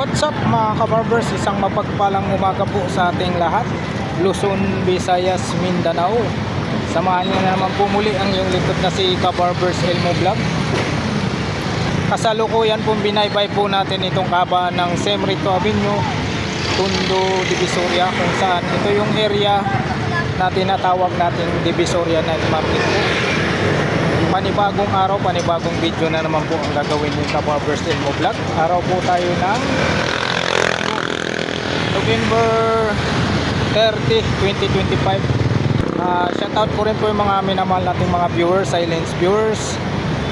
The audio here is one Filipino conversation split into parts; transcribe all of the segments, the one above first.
What's up mga kabarbers, isang mapagpalang umaga po sa ating lahat, Luzon, Visayas, Mindanao. Samahan niyo na naman po muli ang iyong lingkod na si Kabarbers Elmo Vlog. Kasalukuyan pong binaybay po natin itong kabaan ng Semerito Avenue, Tondo, Divisoria, kung saan ito yung area na tinatawag natin Divisoria Night Market po. Panibagong araw, panibagong video na naman po ang gagawin ng Kabarbers Elmo Vlog. Araw po tayo ng November 30, 2025. Shoutout po rin po yung mga minamahal nating mga viewers, silent viewers,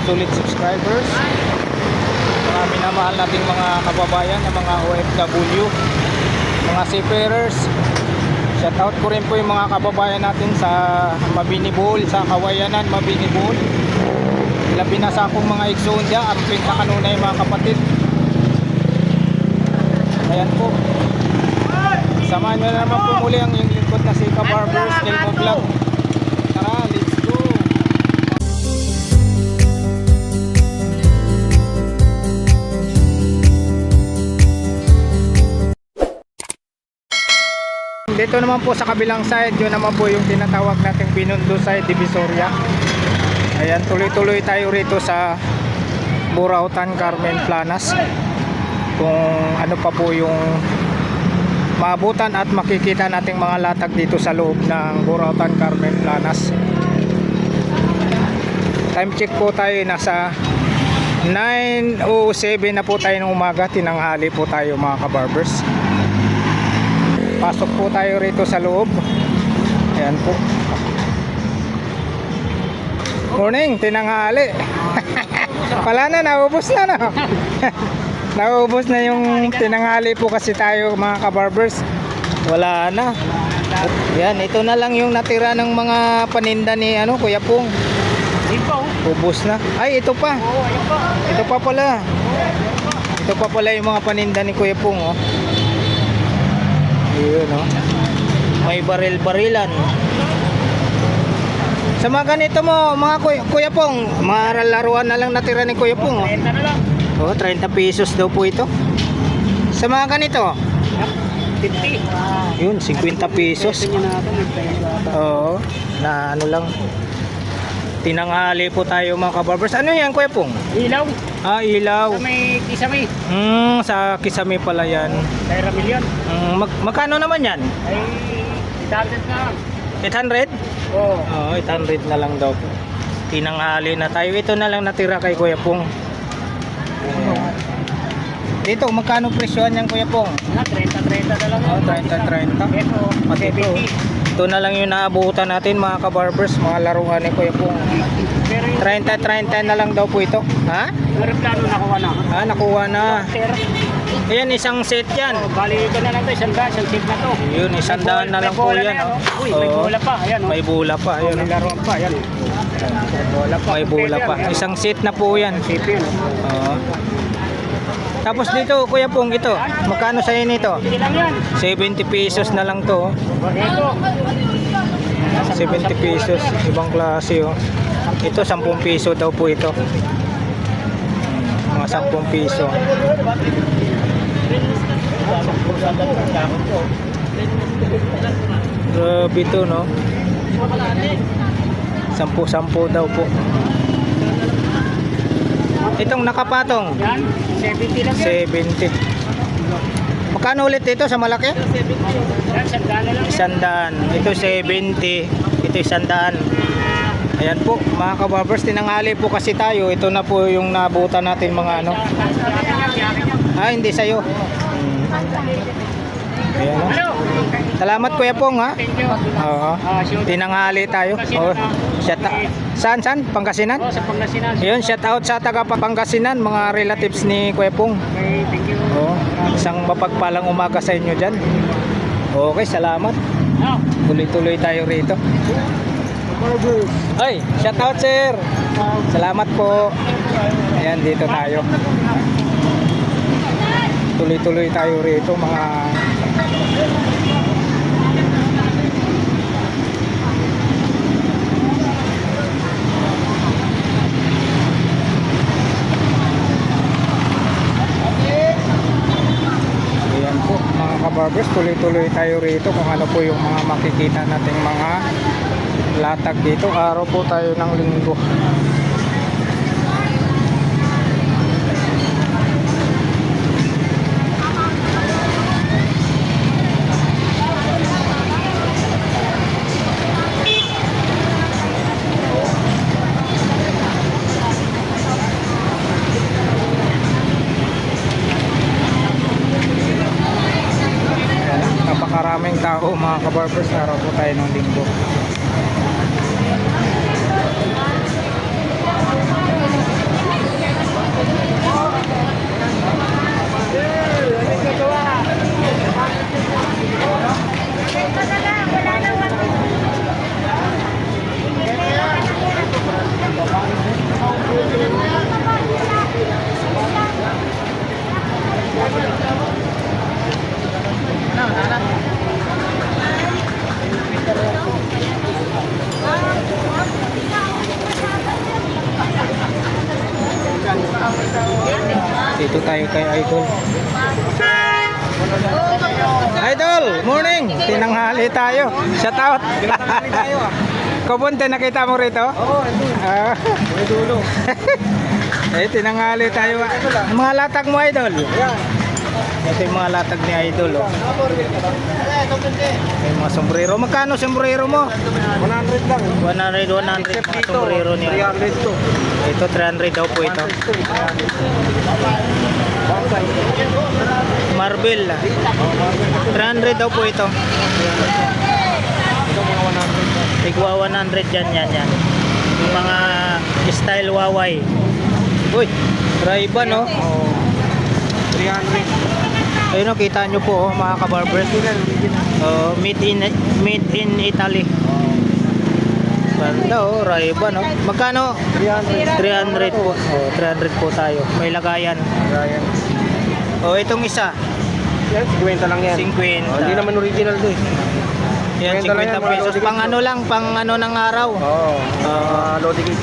solid subscribers, mga minamahal nating mga kababayan, na mga OFW, mga seafarers. Shoutout ko rin po yung mga kababayan natin sa Mabini Bohol, sa Kawayanan, Mabini Bohol. Labi na sa akong mga Exondia, ang pinakakanunay mga kapatid. Ayan po. Samahan nyo na naman po muli ang yung lingkod na si Kabarbers Elmo Vlog. Tara, let's go! Dito naman po sa kabilang side, yun naman po yung tinatawag nating Binondo side, Divisoria. Ayan, tuloy-tuloy tayo rito sa Burautan, Carmen Planas. Kung ano pa po yung maabutan at makikita nating mga latag dito sa loob ng Burautan, Carmen Planas. Time check po tayo, nasa 9:07 na po tayo ng umaga. Tinanghali po tayo mga kabarbers. Pasok po tayo rito sa loob. Ayan po. Morning, tinanghali. Wala na, naubos na no. Naubos na yung tinanghali po kasi tayo mga kabarbers. Wala na. Yan, ito na lang yung natira ng mga paninda ni Kuya Pong. Ubos na. Ay, ito pa. Ito pa pala. Ito pa pala yung mga paninda ni Kuya Pong, oh. Yun, oh. May baril-barilan. Sa mga ganito mo, mga Kuya Pong, mga laruan na lang natira ni Kuya Pong, oh. 30 na lang. Oh, 30 pesos daw po ito. Sa mga ganito, 50. yun, 50 pesos. Oo, na ano lang. Tinanghali po tayo mga kabarbers. Ano yan, Kuya Pong? Ilaw. Ah, ilaw. Sa may kisame. Sa Kisame pala yan. Kaya milyon. Magkano naman yan? Ay, 800 na lang. 800? Oo. Oo, 800 na lang daw po. Tinanghali na tayo. Ito na lang natira kay Kuya Pong. Dito, magkano presyohan yan, Kuya Pong? 30 na lang. Oh, 30. Ito, Pati ito. 70. Ito na lang yung naabutan natin mga kabarbers, mga laruan ni Kuya Pong. Pero yung 30 na lang daw po ito. Ha? aeroplano nakuha na. Ah, nakuha na. Sir, Ayan, isang set yan. bali ko na lang ito. Isang seat na to. Yun, 100 na lang po yan. Uy, may Oo. bola pa. Ayan, oh. May bula pa. May Ayun, laruan pa. Ayan. Bola pa. may bula pa. Ayan. Isang set na po yan. Sipin. Oo. Tapos dito, Kuya Pong, ito. Magkano sa'yo nito? Hindi lang yan. 70 pesos na lang to. Ito. 70 pesos. Ibang klase, oh. Ito, 10 piso daw po ito. Mga 10 piso. Grabe ito, no? 10 daw po. Itong nakapatong, Yan. 70 lang yan. 70. Magkano ulit ito sa malaki? Yan, 100 na lang. 100. Ito 70. Ito 100. Ayan po, mga kabarbers, tinanghali po kasi tayo. Ito na po yung nabutan natin mga ano. Ah, hindi sa'yo. Ayan, oh. Hello. Salamat Kuya Pong, ha. Thank you. Oo. Tinanghali tayo. Oh, saan? Pangasinan? Oh, sa Pangasinan. Ayun, shout out sa taga Pangasinan, mga relatives ni Kuya Pong. Okay, thank you. Oh, isang mapagpalang umaga sa inyo dyan. Okay, salamat. Oh. Tuloy-tuloy tayo rito. Ay, shout out sir. Salamat po. Ayan, dito tayo. Tuloy-tuloy tayo rito mga kabarbers, tuloy-tuloy tayo rito kung ano po yung mga makikita nating mga latag dito. Araw po tayo ng linggo. Napakaraming tao mga kabarbers, araw po tayo ng linggo. Dito tayo kay Idol. Idol, morning! Tinanghali tayo. Shout out. Kabunte, nakita mo rito? Oo, may dulo. Tinanghali tayo. Mga latag mo, Idol. Ito yung mga latag ni Idol. Oh. May mga sombrero. Magkano sombrero mo? 100 lang. 100 mga sombrero niya. 300 to. Ito 300 daw po ito. Marble. 300 daw po ito. Ito mga 100. Tigwa 100 yan. Yung mga style waway. Uy, Ray-Ban no? Oo. 300. Ayun o, kita nyo po mga kabarbers. Made in Italy. Ganda oh, Ray-Ban no? Magkano? 300 po. 300 po tayo. May lagayan. Itong isa. Yan, 50 lang yan. 50. Hindi naman original to eh. Yan, 50 lang yan, 50 pesos. mga Pang ano lang, pang ano ng araw. Oo. Loading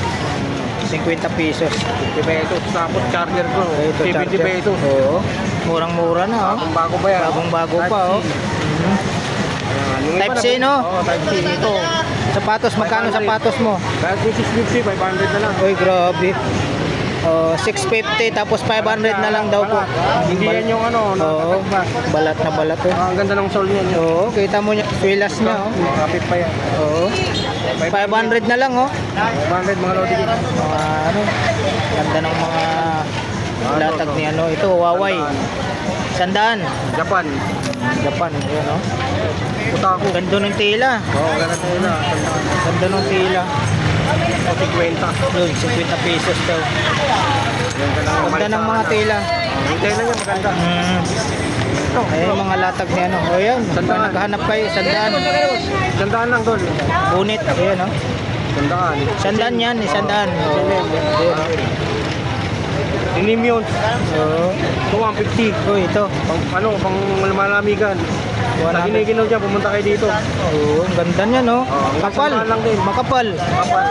50 pesos. 50 pesos. Tapos charger ko. Ito, 70 charger. pesos. Oo. Murang-mura na oh. Bagong bago pa yan. Bagong-bago pa oh. Yung iba Type C, na- no? Oo, Type C ito. Sapatos, magkano 500. sapatos mo? Kahit yung 650, 500 na lang. Uy, grabe. 650 tapos 500 na lang daw po. Hindi yan yung ano, Oo, balat na balat oh. ang ganda ng sole niyan. Oo, kita mo niya, swilas niya oh. Kapit pa yan. Oo. 500 na lang oh. 500 mga loading. Mga ano, ganda ng mga latag ni ano, ito Huawei. Sandaan. Japan. Japan, yun oh. Utaku. Ganda ng tela. Oo, ganun na. Ganda ng tela. 50. Yun, 50 pesos daw. Ganda ng mga tela. Yung tela niya maganda. Ayun, mga latag ni ano. O yan, pag Sandaan. naghahanap kayo, sandaan. Sandaan lang doon. Unit, ayun oh. Sandaan. Sandaan yan, sandaan. Dinim yun. Oo. Ito 150. Oh, ito. Pang malamigan. Pag 100. giniginaw dyan, pumunta kayo dito. Oo, ang ganda niya no. Kapal. sandaan lang din. Makapal. Kapal.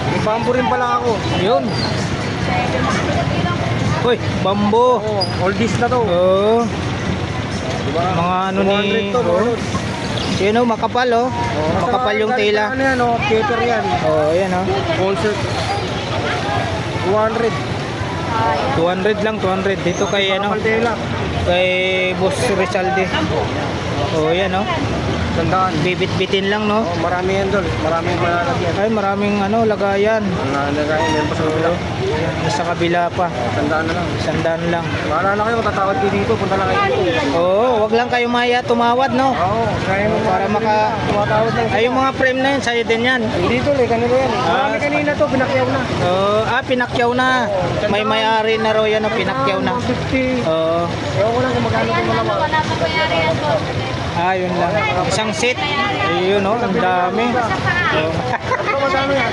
May bambo rin pala ako. Yun. Uy, bambo. Oo, oldies na to. Oo. Diba? Mga ano ni 200 to, oh. Yun oh, makapal oh. Makapal yung tela. Ano yan, oh, theater yan. Oh, yan oh. Concert. 200. 200 lang, 200 dito kay ano, Kapal tela. kay Boss Rizalde. Oh, yan oh. Sandaan. Bibit-bitin lang no. Oh, marami yan doon. Maraming malalagyan. Ay, maraming ano, lagayan. Nalagay meron pa sa kabila. Sa kabila pa. Sandaan na lang. Sandaan lang. Bahala na kayo, tatawad kayo dito. Punta lang kayo dito. Oo, wag lang kayo maya tumawad no. Oo, kaya mo Para tumatawad lang. Ay, yung mga frame na yun, sa'yo din yan. Dito eh, kanila yan. Marami kanina to, pinakyaw na. Pinakyaw na. May may-ari na raw yan, pinakyaw na. 50. Oo. Ewan ko lang kung magkano kung malaman. Yun lang. Isang set. Ayun, no? Ang dami. Oo. Ito magkano yan?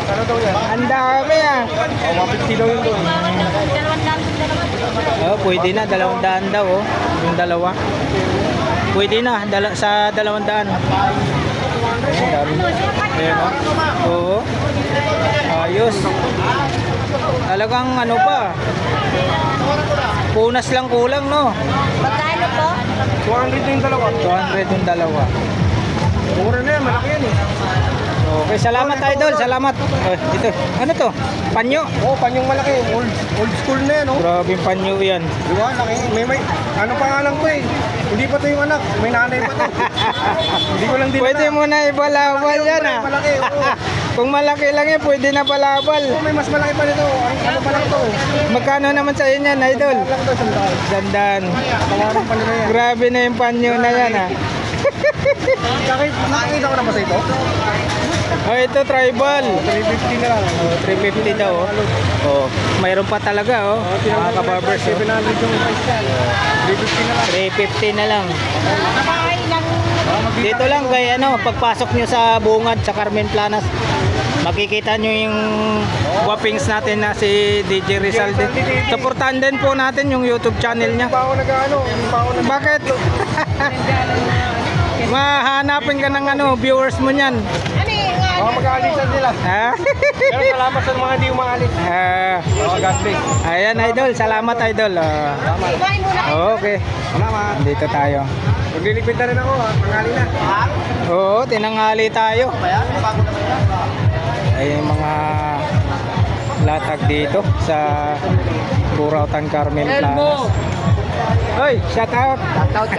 Kano daw yan? Ang dami ah. 150 daw yun doon. Pwede na, 200 daw, oh. Yung dalawa. Pwede na, sa 200. Ayun, dami. Ayun, oh. Oo. Ayos. Talagang ano pa. Punas lang kulang, no? Magkano po? 200 yung dalawa. 200 yung dalawa. Mura na yan, malaki yan eh. Okay, salamat idol, salamat. Ito, ano to? Panyo? Oo, panyong malaki. Old school na yan, oh. Grabe yung panyo yan. Di ba? Laki. May, ano pangalan ko eh. Hindi pa to yung anak. May nanay pa to. Hindi ko lang din Pwede mo na ibalabal yan ah. Malaki, oo. Kung malaki lang yan, pwede na balabal. Oo, may mas malaki pa nito. Ano pa lang to? Magkano naman sa inyo yan, idol? Lang to, sandal. Dandan. Pangarang pa nila yan. Grabe na yung panyo na yan ah. Nakakita ko na ba sa ito? Oh, ito tribal. 350 na lang. Oh, 350 daw oh. Oh, mayroon pa talaga oh. Mga kabarbers oh. 700 yung price yan. 350 na lang. 350 na lang. Dito lang kay ano, pagpasok nyo sa Bungad sa Carmen Planas, makikita nyo yung guwapings natin na si DJ Rizal din. Supportan din po natin yung YouTube channel niya. Hindi pa ako nag-ano. Hindi pa ako nag- Bakit? Mahanapin ka ng ano, viewers mo niyan. Baka mag-aalisan sila. Ha? Pero salamat sa mga hindi umaalis. Oh, God bless. Ayan idol, salamat idol. Okay, Salamat. dito tayo. Magliligpit na rin ako ha. Pangali na. Oo, tinanghali tayo. Ay yung mga latag dito sa Burautan Carmen Planas. Hoy, shout out. Shout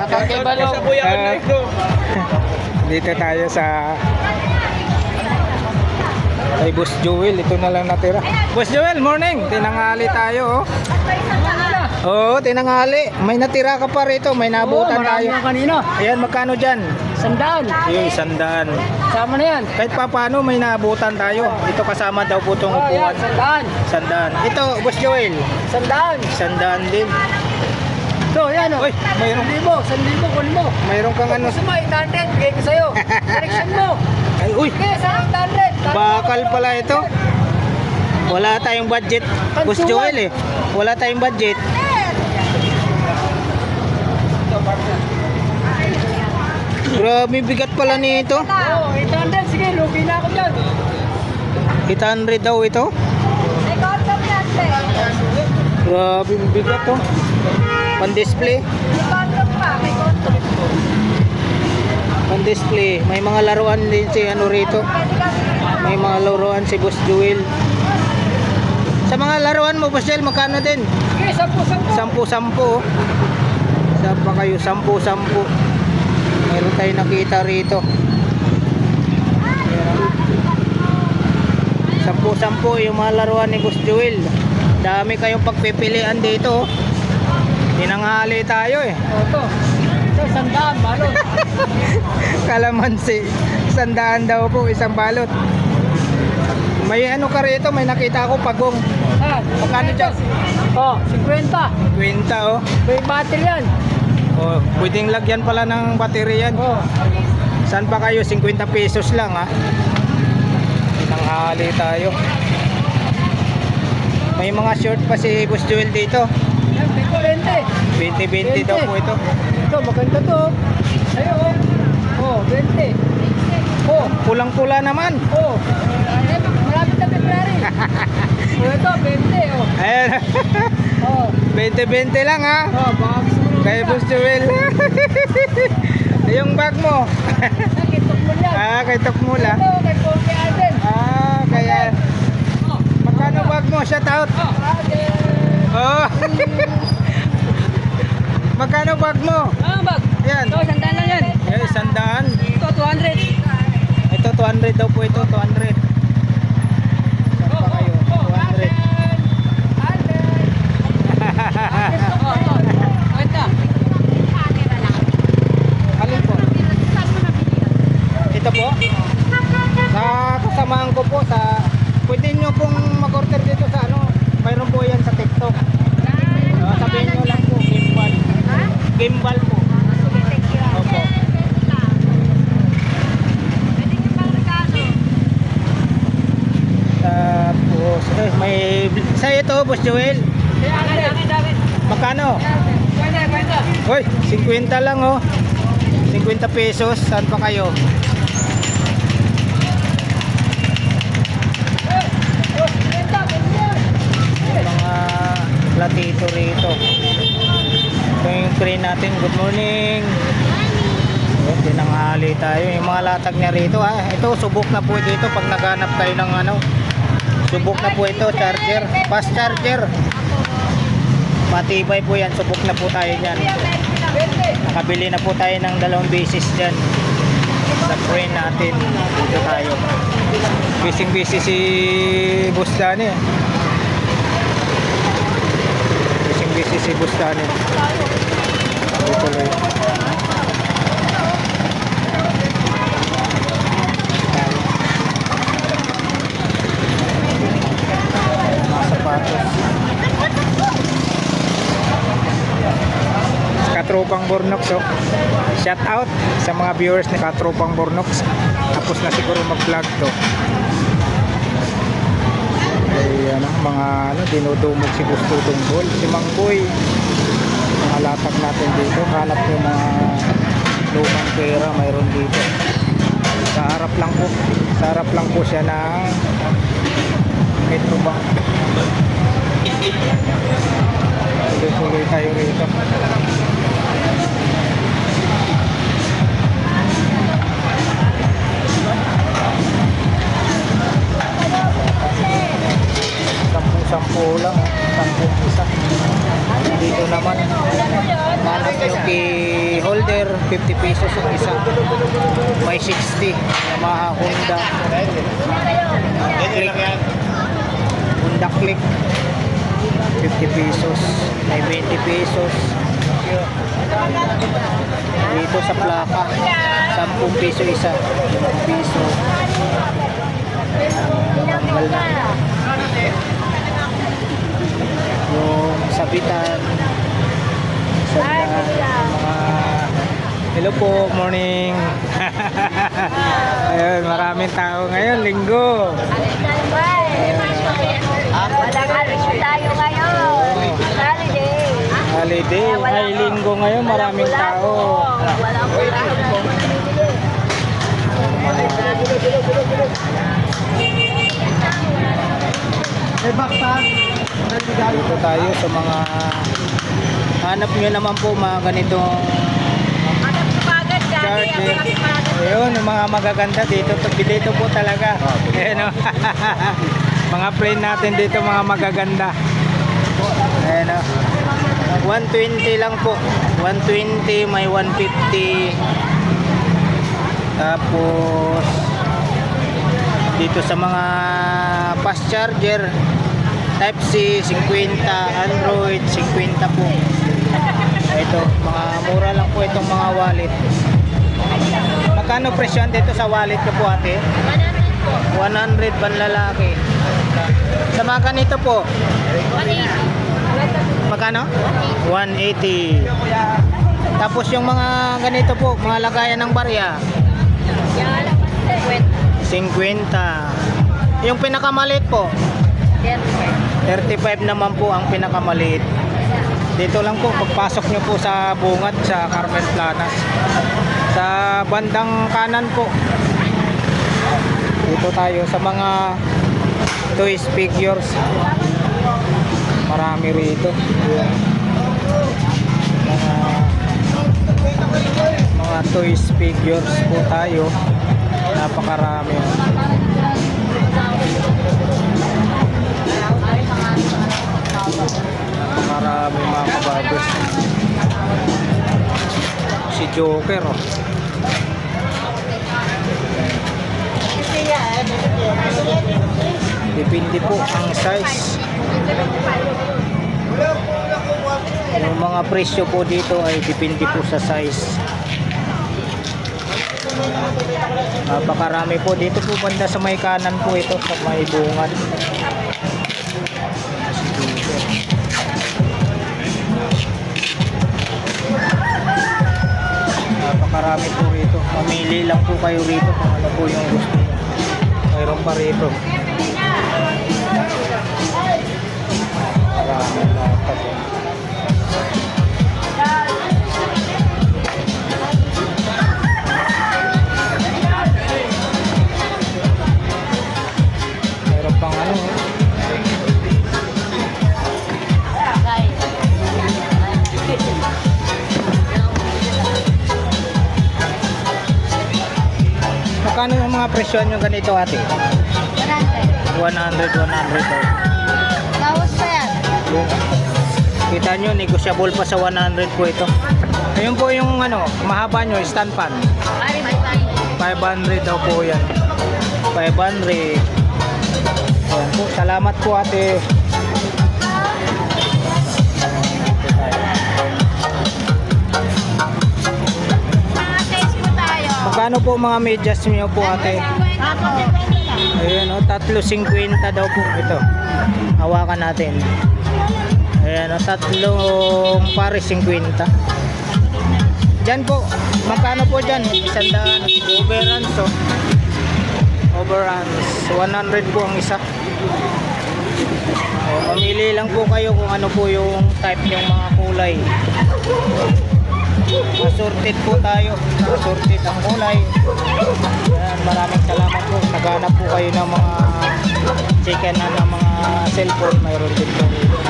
out kay Balong. Dito tayo sa kay Boss Joel, ito na lang natira. Boss Joel, morning. Tinanghali tayo oh. Oo, tinanghali. May natira ka pa rito, may nabutan tayo. kanina. Ayan, magkano dyan? Sandaan. Yung 100. Sama na yan. Kahit pa paano may nabutan tayo. Ito kasama daw po itong upuan. Sandaan. 100. Ito, Boss Joel. Sandaan. 100 din. So, yan o. Uy, mayroon, 1,000, kun mo. mayroon kang ano. Gusto mo, 800. Bigay ko sa'yo. Direction mo. Ay, uy, Okay, sa 800. bakal pala ito. Wala tayong budget. Boss Joel eh. Wala tayong budget. Grabe, bigat pala nito. Oo, 800. Sige, lugi na ako dyan. 800 daw ito. Grabe, bigat to. Pan-display. Pan-display. May mga laruan din si ano rito. May mga laruan si Boss Joel. Sa mga laruan mo, Boss Joel, magkano din? Sige, 10. 10-10. Saan pa kayo? 10-10. Meron tayo nakita rito. 10-10 yung mga laruan ni Boss Joel. Dami kayong pagpipilian dito. Tinanghali tayo eh. Oto. So, sandaan, balon. Kalamansi. 100 daw po, isang balot. May ano ka rito, may nakita ako pagong. Magkano dyan? Oh, 50. 20 oh. May battery yan. Oh, pwedeng lagyan pala ng baterya yan. Oh. Saan pa kayo? 50 pesos lang ha. Tinanghali tayo. May mga short pa si Boss Joel dito. Yan, 20. 20-20 daw po ito. Ito, maganda to. Ayun, oh. Oh, 20. Oh, Pulang-pula naman. oh. Ayan, malapit na February. Oh, ito, 20. Oh. Ayan. Oh. 20-20 lang ha. Oh, baka gusto mo Kay Boss Joel. Yung bag mo. Nakitok mo yan. Kay Tokmula. Ito, kay Pogi Alden. Kaya. Oh. Magkano bag mo? Shout out. Oh, Oh. Magkano bag mo? bag. Yan. Ito, sandaan lang yan. Yes, 100. Ito, 200. Ito 200 daw po ito, 200. Saan pa kayo? 200. Alin po? Ito po? Sa kasamaan ko po sa pwede nyo pong mag-order dito sa ano, mayroon po yan sa TikTok. Sabihin nyo lang po, gimbal. Gimbal po. Opo. Tapos, may sa ito, Boss Joel. Magkano? Hoy, 50 lang oh. 50 pesos. Saan pa kayo? Mga latito rito. Ito yung crane natin. Good morning. Ayan, dinanghali tayo. Yung mga latag niya rito ha. Ito subok na po dito pag naghanap kayo ng ano. Subok na po ito, charger. Fast charger. Matibay po yan. Subok na po tayo dyan. Nakabili na po tayo ng 2 beses dyan. Sa crane natin. Dito tayo. Busy si Boss Danny. Busy si Boss Danny. Dito lang. Mga sapatos. Katropang Bornox, oh. Shout out sa mga viewers ni Katropang Bornox. Tapos na siguro mag-vlog to. Ay, ano, mga ano, dinudumog si Gusto Tunggol, si Mangboy. Mga latag natin dito. Hanap yung mga lumang pera mayroon dito. Sa harap lang po. Sa harap lang po siya ng Metrobank. Tuloy-tuloy tayo rito. Sampu lang, 10 isa. Dito naman, manap yung key holder, 50 pesos yung isa. May 60, Yamaha Honda. Click. Honda Click. 50 pesos. May 20 pesos. Dito sa plaka, 10 peso isa. 5 peso. Tanggal na. Yung sabitan, mga hello po, morning. Ayun, maraming tao ngayon, linggo. Walang alis tayo ngayon. Holiday. Holiday, ay linggo ngayon, maraming tao. Walang Dito tayo sa mga hanap nyo naman po mga ganitong charger. Ayun, yung mga magaganda dito. Dito po talaga. Ayun, oh. Mga friend natin dito, mga magaganda. Ayun, oh. 120 lang po. 120, may 150. Tapos dito sa mga fast charger Type C, 50, Android, 50 po. Ito, mga mura lang po itong mga wallet. Magkano presyo dito sa wallet ko po ate? 100 panlalaki. Sa mga ganito po? 180. Magkano? 180. Tapos yung mga ganito po, mga lagayan ng barya? 50. Yung pinakamaliit po? 35 naman po ang pinakamaliit. Dito lang po, pagpasok nyo po sa bungad sa Carmen Planas. Sa bandang kanan po. Dito tayo sa mga toys figures. Marami rito. Mga toys figures po tayo. Napakarami. Napakarami mga kabagos. Si Joker, oh. Depende po ang size. Yung mga presyo po dito ay depende po sa size. Napakarami po dito po banda sa may kanan po ito sa may bungad. Napakarami po rito. Mamili lang po kayo rito kung ano po yung gusto niyo. Mayroon pa rito. Marami lahat po. Mayroon pang ano. mga presyon yung ganito ate? 100. 100 daw. Bawas pa yan. Yun. Kita nyo, negotiable pa sa 100 po ito. Ayun po yung ano, mahaba nyo, stand pan. 500 daw po yan. 500. Ayan po, salamat po ate. Mga taste po tayo. Magkano po mga medyas nyo po ate? Ayan o, 3.50 daw po ito. Hawakan natin. Ayan o, 3 pares 50. Diyan po, magkano po dyan? 100 overruns o. Overruns, 100 po ang isa. O, mamili lang po kayo kung ano po yung type yung mga kulay. Assorted po tayo. Assorted ang kulay. Ayan, maraming salamat po. Naghanap po kayo ng mga chicken na ng mga cellphone. Mayroon din po rito.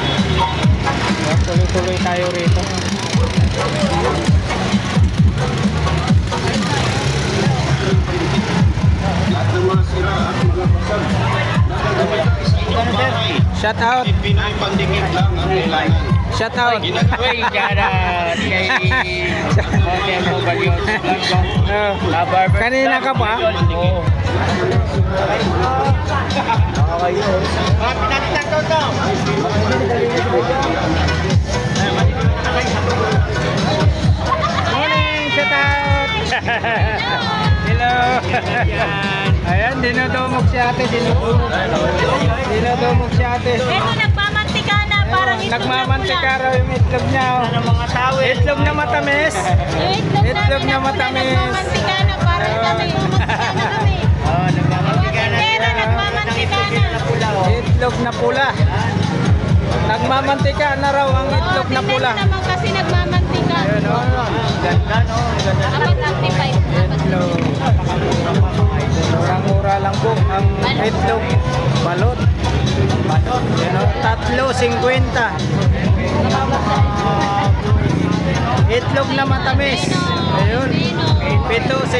Ayan, tuloy-tuloy tayo rito. Shout out. Pinoy pandikit lang ang kailangan. Shout out. Uy, shout kay Hotel mo Bagyo. Kanina ka pa? Oo. Morning, shout out. Hello. Ayan, dinodumog si ate, dinodumog. Dinodumog si ate. Ito, nagmamantika na. Parang itlog na Nagmamantika raw yung itlog niya. Ano mga tawid? Itlog na matamis. Yung Itlog na matamis. Nagmamantika na. Parang kami. Mamantika na kami. Oh, nagmamantika na Tera, nagmamantika na. Itlog na pula. Nagmamantika na raw ang itlog na pula. Tingnan naman kasi nagmamantika. Ayun, oh. Ganda, no? Ganda. Dapat 35. Itlog. Murang-mura lang po ang itlog. Balot. Balot. Yan o, 3.50. Itlog na matamis. Ayun. 7.50.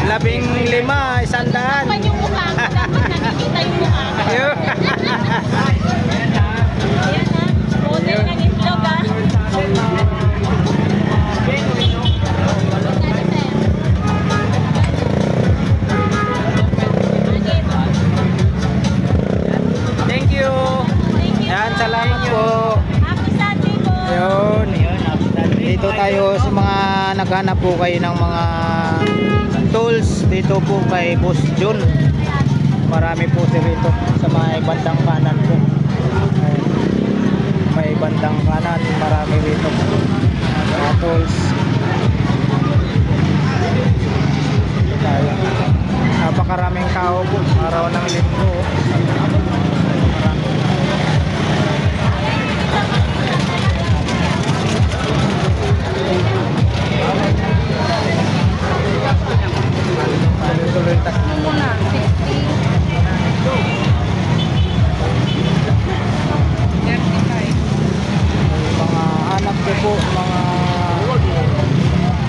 15, 100. Dapat yung mukha ko. Dapat nakikita yung mukha ko. Ayun. Ayan ha. Model ng itlog ha. Thank you. Yan, salamat po. Happy Sunday po. Ayun. Dito tayo sa mga naghanap po kayo ng mga tools dito po kay Boss John. Marami po dito sa may bandang kanan po. Ayun. May bandang kanan, marami dito. Mga tools. Dito tayo. Napakaraming tao po. Araw ng linggo. Tuloy tayo. Mga anak ko po, mga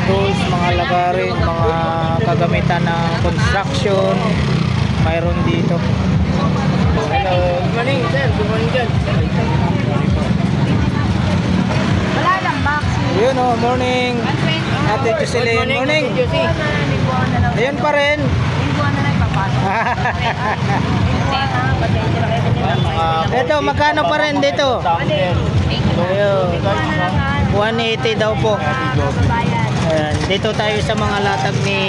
tools, mga lagari, mga kagamitan ng construction, mayroon dito. Hello. Good morning, sir. Good morning, sir. Wala lang box. Yun o, morning. Ate Jocelyn, morning. Josie. Ayun pa rin. Ito, magkano pa rin dito? Ayun. 180 daw po. Ayan, dito tayo sa mga latag ni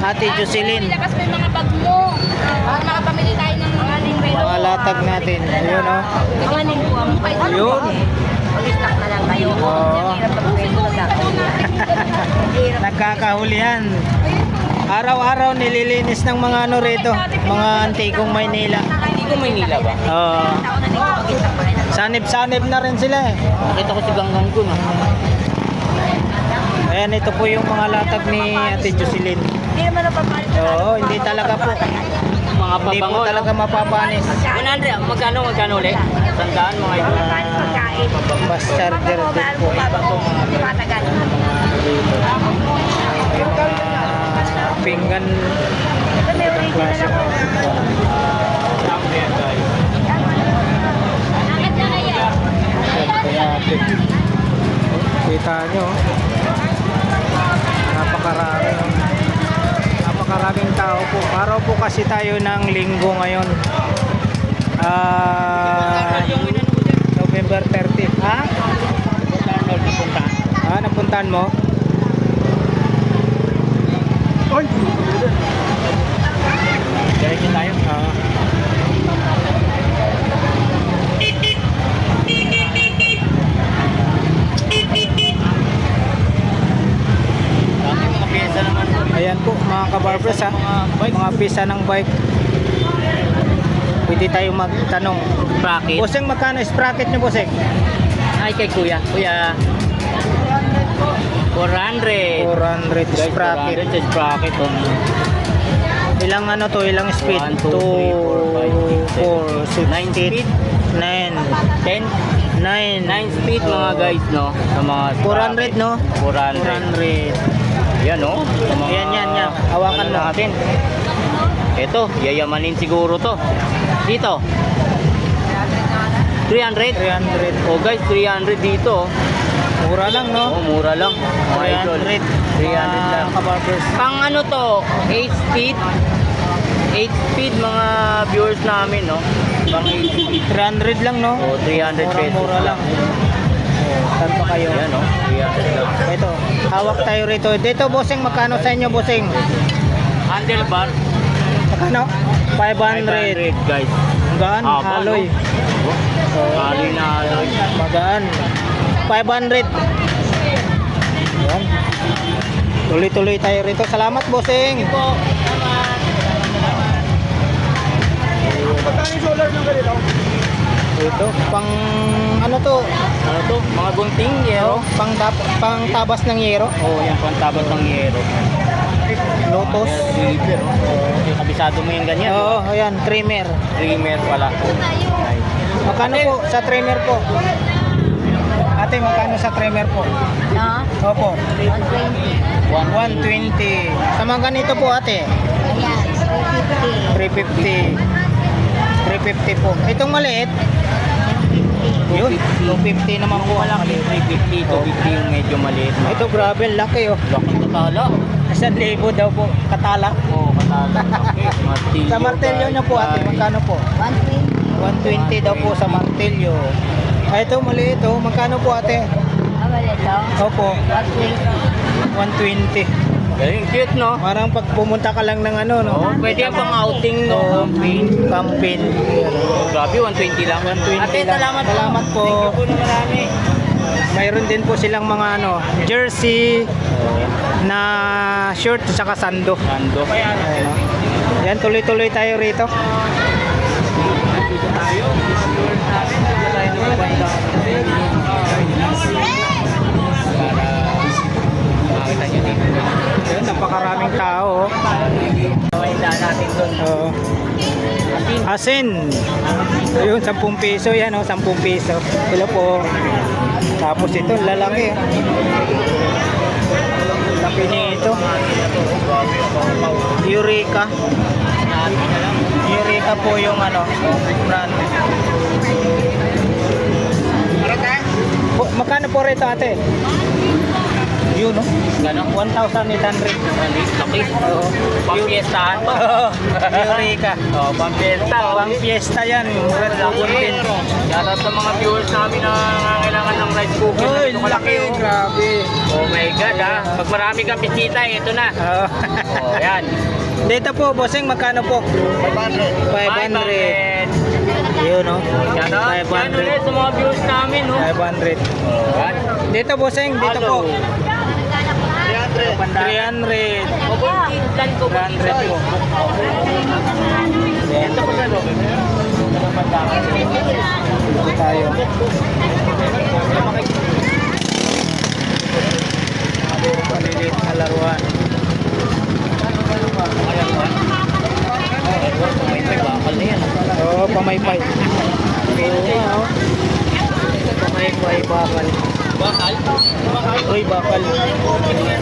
Ate Jocelyn. Lakas mo yung mga bag mo. Para makapamili tayo ng mga lingwero. Mga latag natin. Ayun o. Mga lingwero. Ayun. Mag-stock na lang kayo. Oo. Hirap pag-bento sa Nagkakahulihan. Araw-araw nililinis ng mga ano rito, mga antikong Maynila. Antikong Maynila ba? Oo. Sanib-sanib na rin sila eh. Nakita ko si Ganggang ko, no? Ayan, ito po yung mga latag ni Ate Jocelyn. Hindi naman napapalit. Oo, hindi talaga po. Mga Hindi po pabango, no? talaga mapapanis. 100, magkano ulit? Sandaan mga ito. Fast charger din po. Matagal. May mga pinggan. Ito may original Klase. ako. Champion guys. Bakit na kaya? Kayate. Kita nyo. Napakarami. Napakaraming tao po. Araw po kasi tayo ng linggo ngayon. November 30. Ha? Napuntahan mo? Oy! Diretso tayo. Dami mga pyesa naman. Ayan po mga kabarbers ha. Mga pisa ng bike. Pwede tayo magtanong. Bracket. Bossing, magkano sprocket nyo, bossing? Ay kay kuya. Kuya. 400. 400 Guys, sprocket. 400 sa sprocket. Oh. Ilang ano to? Ilang speed? 1, 2, 3, 4, 5, 6, 9 speed. 9. 10. 9. 9 speed mga guys, no? Sa mga 400, no? 400. 400. Yan, no? Sa mga, Yan. Hawakan mo. natin. Ito, yayamanin siguro to. Dito. 300. 300. Oh guys, 300 dito. Mura lang, no? Oh, mura lang. Mga idol. 300 lang. Kabarbers. Pang ano to? 8 speed. 8 speed mga viewers namin, no? Pang 8 speed. 300 lang, no? Oh, 300 pesos. Mura lang. Saan pa kayo? Yan, no? 300 lang. Ito, hawak tayo rito. Dito, bossing, magkano sa inyo, bossing? Handlebar. Magkano? 500. 500 guys. Magaan, Haba, aloy. no? Aloy na aloy. Magaan. 500. Ayan. Tuloy-tuloy tayo rito. Salamat, bossing. Magkano yung solar ng ganito? Ito, pang ano to? Ano to? Mga gunting, yero. Pang tabas ng yero. Oh, yan pang tabas ng yero. Lotus. Slipper, oh. Kabisado mo yung ganyan. Oo, ayan, trimmer. Trimmer pala. Magkano po sa trimmer po? Ate, magkano sa trimmer po? No? Opo, 120. 120. Sa mga ganito po, ate, Ayan, 350. 350 po. Itong maliit, yun, 250 naman po ang Malaki, maliit. 350, 250 yung medyo maliit. Ito, grabe, laki oh. Laki na tala. 1,000 daw po, katala. Oo, katala. Laki. Martilyo. Sa martelyo niya po, ate, magkano po? 120. 120 daw po sa martelyo. Ito, maliit oh. Magkano po, ate? Ah, wala ito. Opo, 120. 120. Galing cute, no? Parang pag pumunta ka lang ng ano, no? Oo, pwede yung pang outing, no? Campaign. Oh, grabe, 120 lang. 120 Ate, lang. salamat Salamat po. Thank you po na marami. Mayroon din po silang mga ano, jersey na shirt at saka sando. Sando. Kaya, Ayan, oh. Yan, tuloy-tuloy tayo rito. makita nyo dito. Ayun, napakaraming tao. Oh. Makita natin doon. Oo. Asin. Ayun, 10 piso yan, oh, 10 piso. Hello po. Tapos ito, lalaki. Laki nito. Eureka. Eureka po yung ano, brand. Magkano po rito, ate? Yun, no? Gano'n? 1,800. Laki. Oo. Pang-fiestahan to. Oo. Eureka. Oh, pang-fiesta. Pang fiesta yan. Red Buguntin. Shoutout sa mga viewers namin na nangangailangan ng rice cooker. Uy, Ito kalaki, laki. oh. Grabe. Oh my God, ha. Pag marami kang bisita, ito na. Oo. Oh, yan. Dito po, bossing, magkano po? 500. 500. Yun, no? Shoutout. Yan ulit 500. sa mga viewers namin, no? 500. Yan. Dito, bossing, dito po. 300. Kubuntinsan, 300 po. Yan. Ito ko sa loob. Dito tayo. Maliliit na laruan. May bakal na yan. Oo, pamaypay. Oo, Pamaypay. bakal. Bakal? Uy, bakal.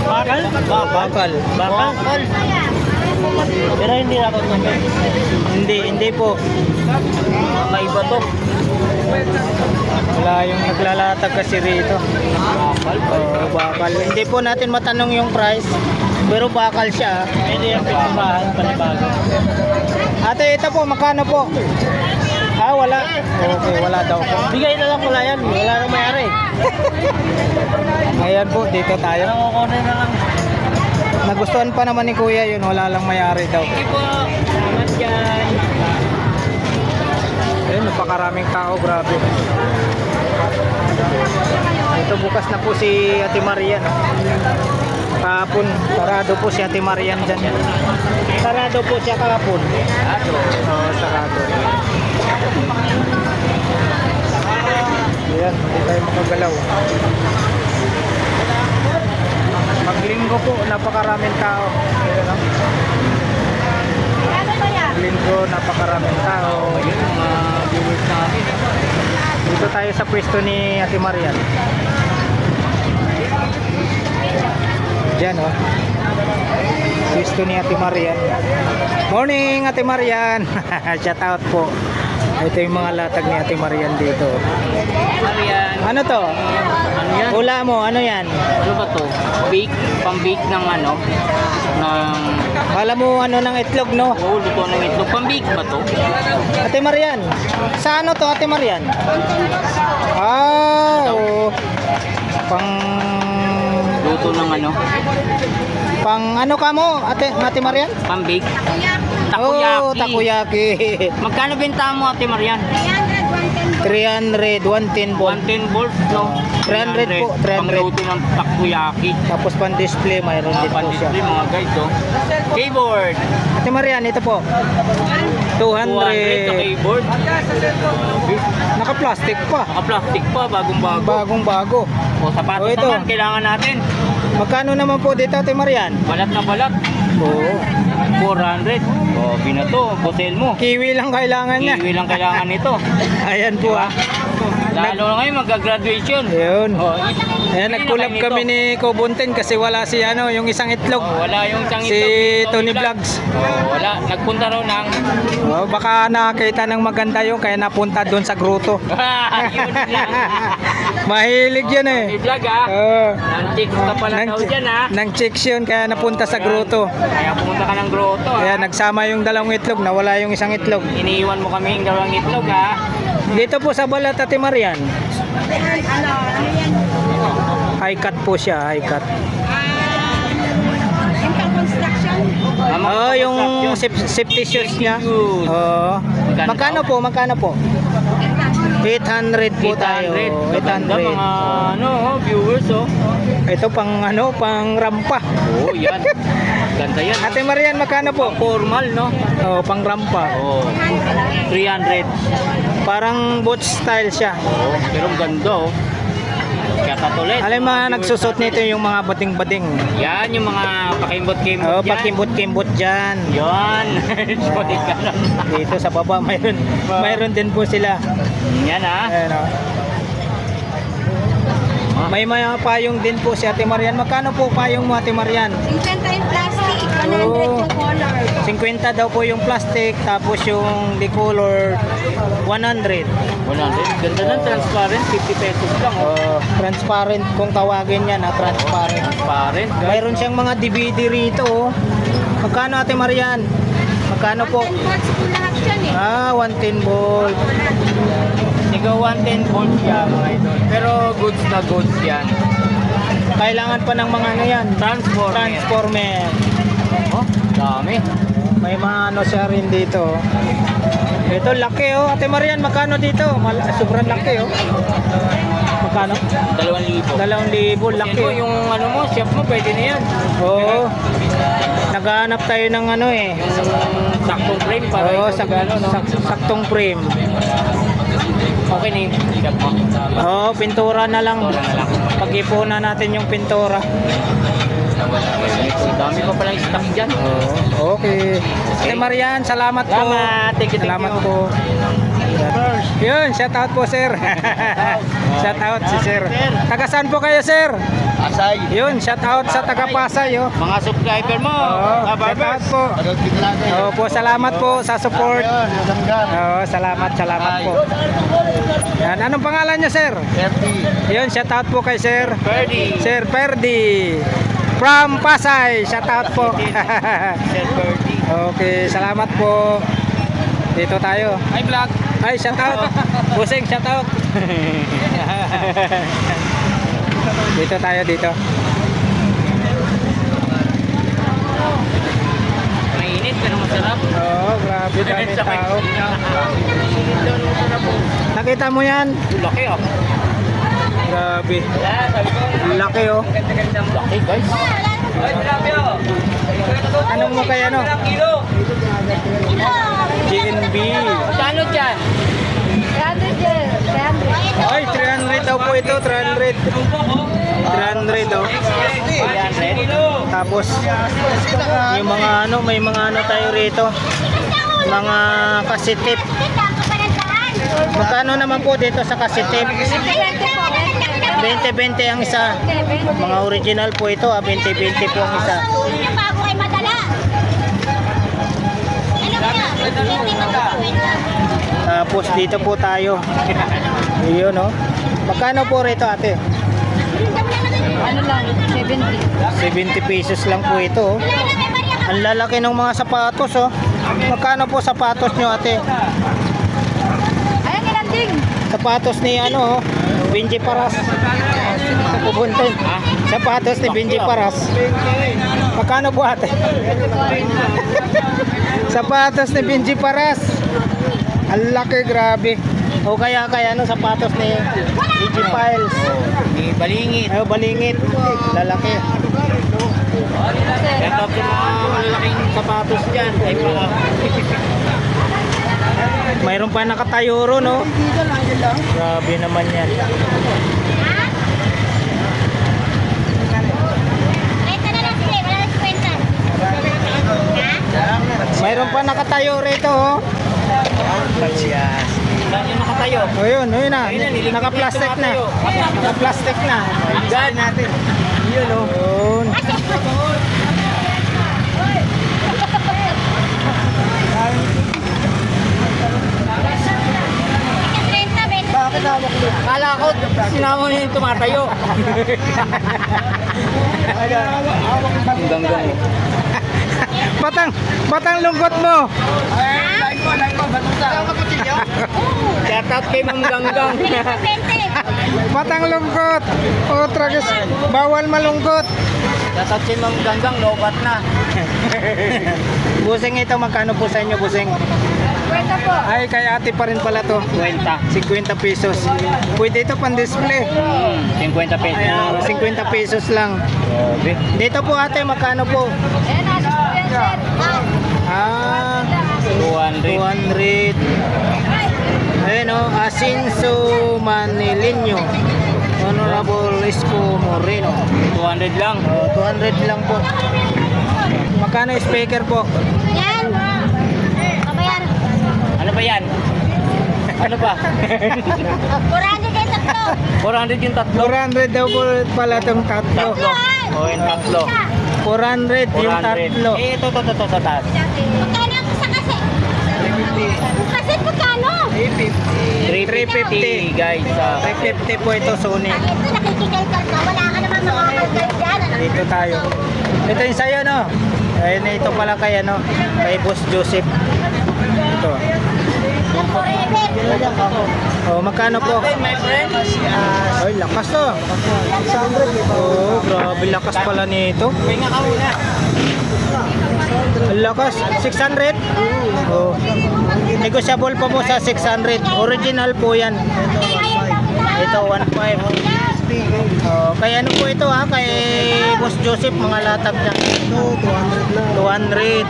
Bakal? Bakal. Bakal. Pero hindi dapat naman. Hindi po. May iba to. Wala yung naglalatag kasi rito. Bakal? Oo, bakal. Hindi po natin matanong yung price. Pero bakal siya. Hindi yung pinamahan, panibago. Ate, ito po, magkano po? Ah, wala. Okay, wala daw po. Bigay na lang wala yan. Wala nang mayari. Ayan po, dito tayo. Nakukunin na lang. Nagustuhan pa naman ni Kuya yun, wala lang mayari daw. Sige po. Salamat dyan. Ayun, napakaraming tao, grabe. Ito bukas na po si Ate Marian. Kahapon, sarado po si Ate Marian dyan. Sarado po siya kahapon. Oo, sarado. Ayan, hindi tayo makagalaw. Maglinggo po, napakaraming tao. Maglinggo, napakaraming tao. Yun, mga viewers namin. Dito tayo sa pwesto ni Ate Marian. Diyan, oh. Pwesto ni Ate Marian. Morning, Ate Marian. Shout out po. Ito yung mga latag ni Ate Marian dito. Marian. Ano to? Ano yan? Ula mo, ano yan? Ano ba to? Bake? Pang-bake ng ano? Ng... Kala mo ano ng itlog, no? Oo, luto ng itlog. Pang-bake ba to? Ate Marian. Sa ano to, Ate Marian? Ah, oo. Pang... Luto ng ano? Pang ano ka mo, Ate Marian? Pang-bake? Oh, Takoyaki. takoyaki. Magkano benta mo, Ate Marian? 300, 110 bon. 110 volts, no? 300 po, 300. Pang-luto ng takoyaki. Tapos pan display, mayroon din po siya. Pandisplay, mga guys, oh. Keyboard. Ate Marian, ito po. 200 sa 200. keyboard. Naka-plastic pa. Naka-plastic pa, bagong-bago. Bagong-bago. O, sapatos Oh, ito. naman, kailangan natin. Magkano naman po dito, Ate Marian? Balat na balat. Oo. 400. O, binato, hotel mo. Kiwi lang kailangan niya. Iwi lang kailangan nito. Ayan po, ah. Lalo na ngayon, magka-graduation. Ayun. O, Ayan, nag-collab kami ni Kobuntin kasi wala si ano, yung isang itlog. wala yung isang Si itlog, Tony Vlogs. Wala, nagpunta raw ng... Oh, baka nakakita ng maganda yun kaya napunta doon sa gruto. Yun lang. Mahilig yun eh. Tony Vlog, ah. Oo. Nang-chicks ka pala daw dyan, ah. Nang chicks yun kaya napunta sa gruto. Kaya pumunta ka ng grotto, ah. Kaya nagsama yung dalawang itlog, nawala yung isang itlog. Iniiwan mo kami yung dalawang itlog, ah. Dito po sa balat, Ate Marian. High cut po siya, high cut. Oh, yung safety shoes niya. Oh. Magkano po? Magkano po? 800 po tayo. 800. 800. Mga ano, viewers, oh. Ito pang ano, pang rampa. Oh, yan. Ganda yan. Ate Marian, magkano po? Formal, no? Oh, pang rampa. Oh. 300. Parang boot style siya. Oh, pero ang ganda, oh. Kaya tatulit. Alam mga nagsusot nito yung mga bating-bating. Yan, yung mga pakimbot-kimbot Oh, dyan. pakimbot-kimbot dyan. Yan. Sorry ka lang. Dito sa baba mayroon din po sila. Yan, ah. Ayan, oh. May mga payong din po si Ate Marian. Magkano po payong mo, Ate Marian? 50 yung plastic, 100 Oh. yung color. 50 daw po yung plastic, tapos yung decolor 100. 100. Ganda ng transparent, 50 pesos lang, oh. Oh, transparent kung tawagin yan, transparent. Transparent, guys. Mayroon siyang mga DVD rito. Oh. Magkano, Ate Marian? Magkano po? 10 volts po lahat yan eh. Ah, 110 volt. Sigaw 110 volts siya, mga idol. Pero goods na goods yan. Kailangan pa ng mga ano yan? Transformer. Transformer. Oh, dami. May mga ano siya rin dito. Ito laki, oh. Ate Marian, magkano dito? Sobrang laki, oh. Magkano? 2,000. 2,000, laki. Ito yung ano mo, chef mo, pwede na yan. Oo. Naghahanap tayo ng ano eh. Yung saktong frame para Oo, ito gano'n, no? saktong frame. Okay na yung chef mo. Oo, pintura na lang. Pintura na lang. Pag-ipunan natin yung pintura. Dami pa palang stock dyan. Okay. Ate Marian, salamat po. Salamat. Thank you, thank Salamat you. po. Yun, shout out po sir. Shout out si sir. Taga saan po kayo sir? Asay. Yun, shout out sa taga Pasay oh. Mga subscriber mo. Oo, shout out po. Po, salamat po sa support. Salamat po. Yan, anong pangalan niyo sir? Yun, shout out po kay sir. Ferdy. Sir Ferdy. From Pasay, shout out po. Sir Ferdy. Okay, salamat po. Dito tayo. Hi vlog. Ay, shout out. Busing, shout out. Dito tayo dito. Mainit pero masarap. Oo, grabe dami tao. Nakita mo yan? Laki ah. Grabe. Laki oh. Laki guys. Anong mo kaya no? GNB. Kano dyan? 300 yan. 300. Ay, 300 daw po ito, 300. 300 oh. Tapos yung mga ano, may mga ano tayo rito. Mga kasitip. Magkano naman po dito sa kasitip? 20-20 ang isa. Mga original po ito, 20-20 po ang isa. Bago ay madala. Tapos dito po tayo. Yun oh. Magkano po rito ate? Ano lang, 70. 70 pesos lang po ito oh. Ang lalaki ng mga sapatos oh. Magkano po sapatos nyo ate? Ayan, ilanding. Sapatos ni ano oh, Benji Paras. Pupuntin. Sapatos ni Benji Paras. Magkano po ate? Sapatos ni Benji Paras. Ang laki, grabe. O kaya ano sapatos ni Benji Files. Ni Balingit. Ayo balingit. Lalaki. Ito po mga malaking sapatos dyan. Ay mga. Mayroon pa nakatayo ron no. Grabe naman yan. Renta na lang sila, wala na kwenta. Mayroon pa nakatayo rito oh. Saan yung nakatayo? O yun na. Naka-plastic na. Naka-plastic na. Gad natin. Yun o. Yun. Renta, 20. Bakit hawak mo? Kala ko, sinama niya yung tumatayo. Ganggang mo. Batang lungkot mo. Shout out kay Ma'am Ganggang. 20. Batang lungkot. O tragis. Bawal malungkot. Shout out kay Ma'am Ganggang, lobat na. Busing ito, magkano po sa inyo busing? Kwenta po. Ay, kay ate pa rin pala to. 50. 50 pesos. Pwede ito pang display. 50 pesos. 50 pesos lang. Dito po ate, magkano po? Ayan, nasa po yan, sir. Ah, 200. 200. Ayun o, Asinso Manileño. Honorable Isko Moreno. 200 lang. 200 lang po. Magkano yung speaker po? Yan. Kabayan. Ano ba yan? Ano ba? 400 kayo tatlo. 400 yung tatlo. 400 daw po pala itong tatlo. Tatlo. O, yung tatlo. 400 yung 400. tatlo. Eh, ito, sa taas. Magkano ang sa kasi? Kasi magkano? 350 guys. 350 po ito Sony. Ang ito nakikikalkal ka. Wala ka naman makakalkal dyan. Dito tayo. Ito yung sayo no. Ayun ito pala kay ano, kay Boss Joseph. Ito. Yung forever. Oh, magkano po? My friend. Ay, lakas to. Oh, grabe lakas pala nito. Pahinga ka muna. Ang lakas, 600? Oh. Negotiable pa mo sa 600. Original po yan. Ito, 1.5. Oh, kaya ano po ito ha, kay Boss Joseph, mga latag niya. 200.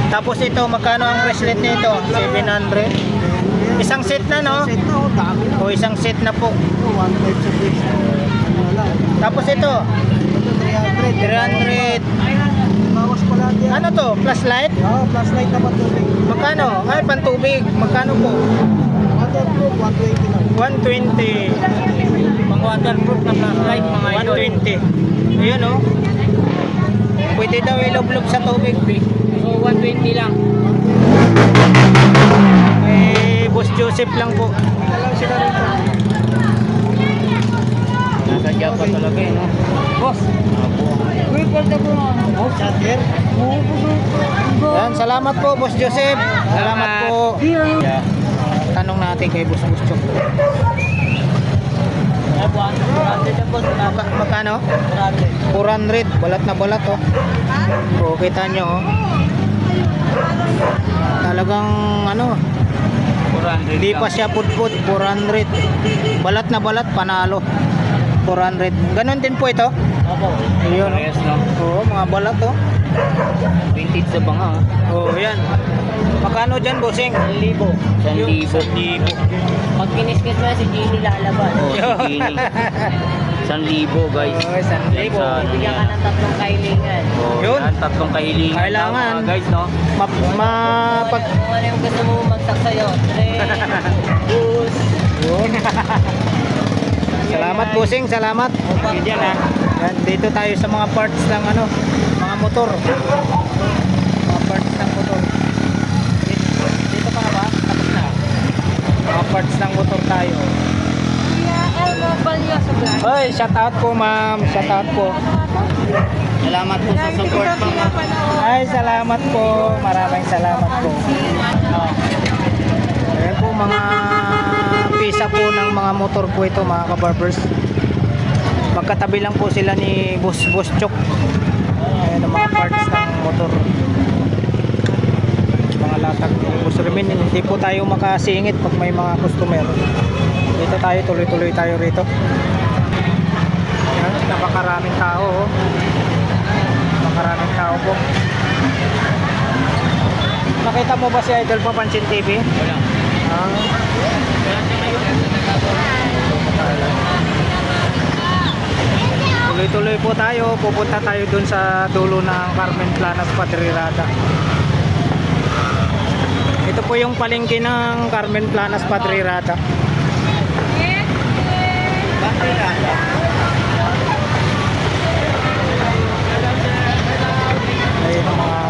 Tapos ito, magkano ang bracelet nito? 700. Isang set na no? O isang set na po. Tapos ito, 300. Ano to? Flashlight? Oo, flashlight na pantubig. Magkano? Ay, pantubig. Magkano po? waterproof, 120 lang. 120. Pang waterproof na flashlight mga idol. 120. Ayun oh. Pwede daw ilublob sa tubig. So 120 lang. Kay Boss Joseph lang po. Nasa Japan talaga eh, no? Boss! Charger? Yan, salamat po Boss Joseph. Salamat po. Yeah. Tanong natin kay Boss Chok. Magkano? 400. Balat na balat oh. O, kita nyo oh. Talagang ano, 400 hindi lang. pa siya putput. 400. Balat na balat, panalo. 400. Ganon din po ito. Opo. Ayun oh. Yes, no? Oo, mga balat oh. Vintage sa banga, ha? Oo, yan. Magkano dyan, bossing? 1,000. 1,000. Pag kiniskis mo yan, si Gini lalabas. Oh, si Gini. 1,000 guys. Oo, 1,000. Bigyan ka ng 3 kahilingan. Oh, Yun. yan, 3 kahilingan. Kailangan. Mga guys, no? Pag Kung ano yung gusto mo magtak sa'yo. Boost. Yun. Salamat, bossing. Salamat. Yan, ha? Yan, dito tayo sa mga parts ng ano, mga motor. Mga parts ng motor. Dito pa na ba? Tapos na. Mga parts ng motor tayo. Hoy, shout out po ma'am. Shout out po. Salamat po sa support, mga. Ay, salamat po. Maraming salamat po. Ayan po mga pisa po ng mga motor po ito mga kabarbers. Magkatabi lang po sila ni Boss Chok. Ayan ang mga parts ng motor. Mga latag ni Boss Remin. Hindi po tayo makasingit pag may mga customer. Dito tayo, tuloy-tuloy tayo rito. Ayan, napakaraming tao oh. Napakaraming tao po. Nakita mo ba si Idol Papansin TV? Wala. Tuloy-tuloy po tayo. Pupunta tayo dun sa dulo ng Carmen Planas Padrirada. Ito po yung palengke ng Carmen Planas Padrirada. Ayun ang mga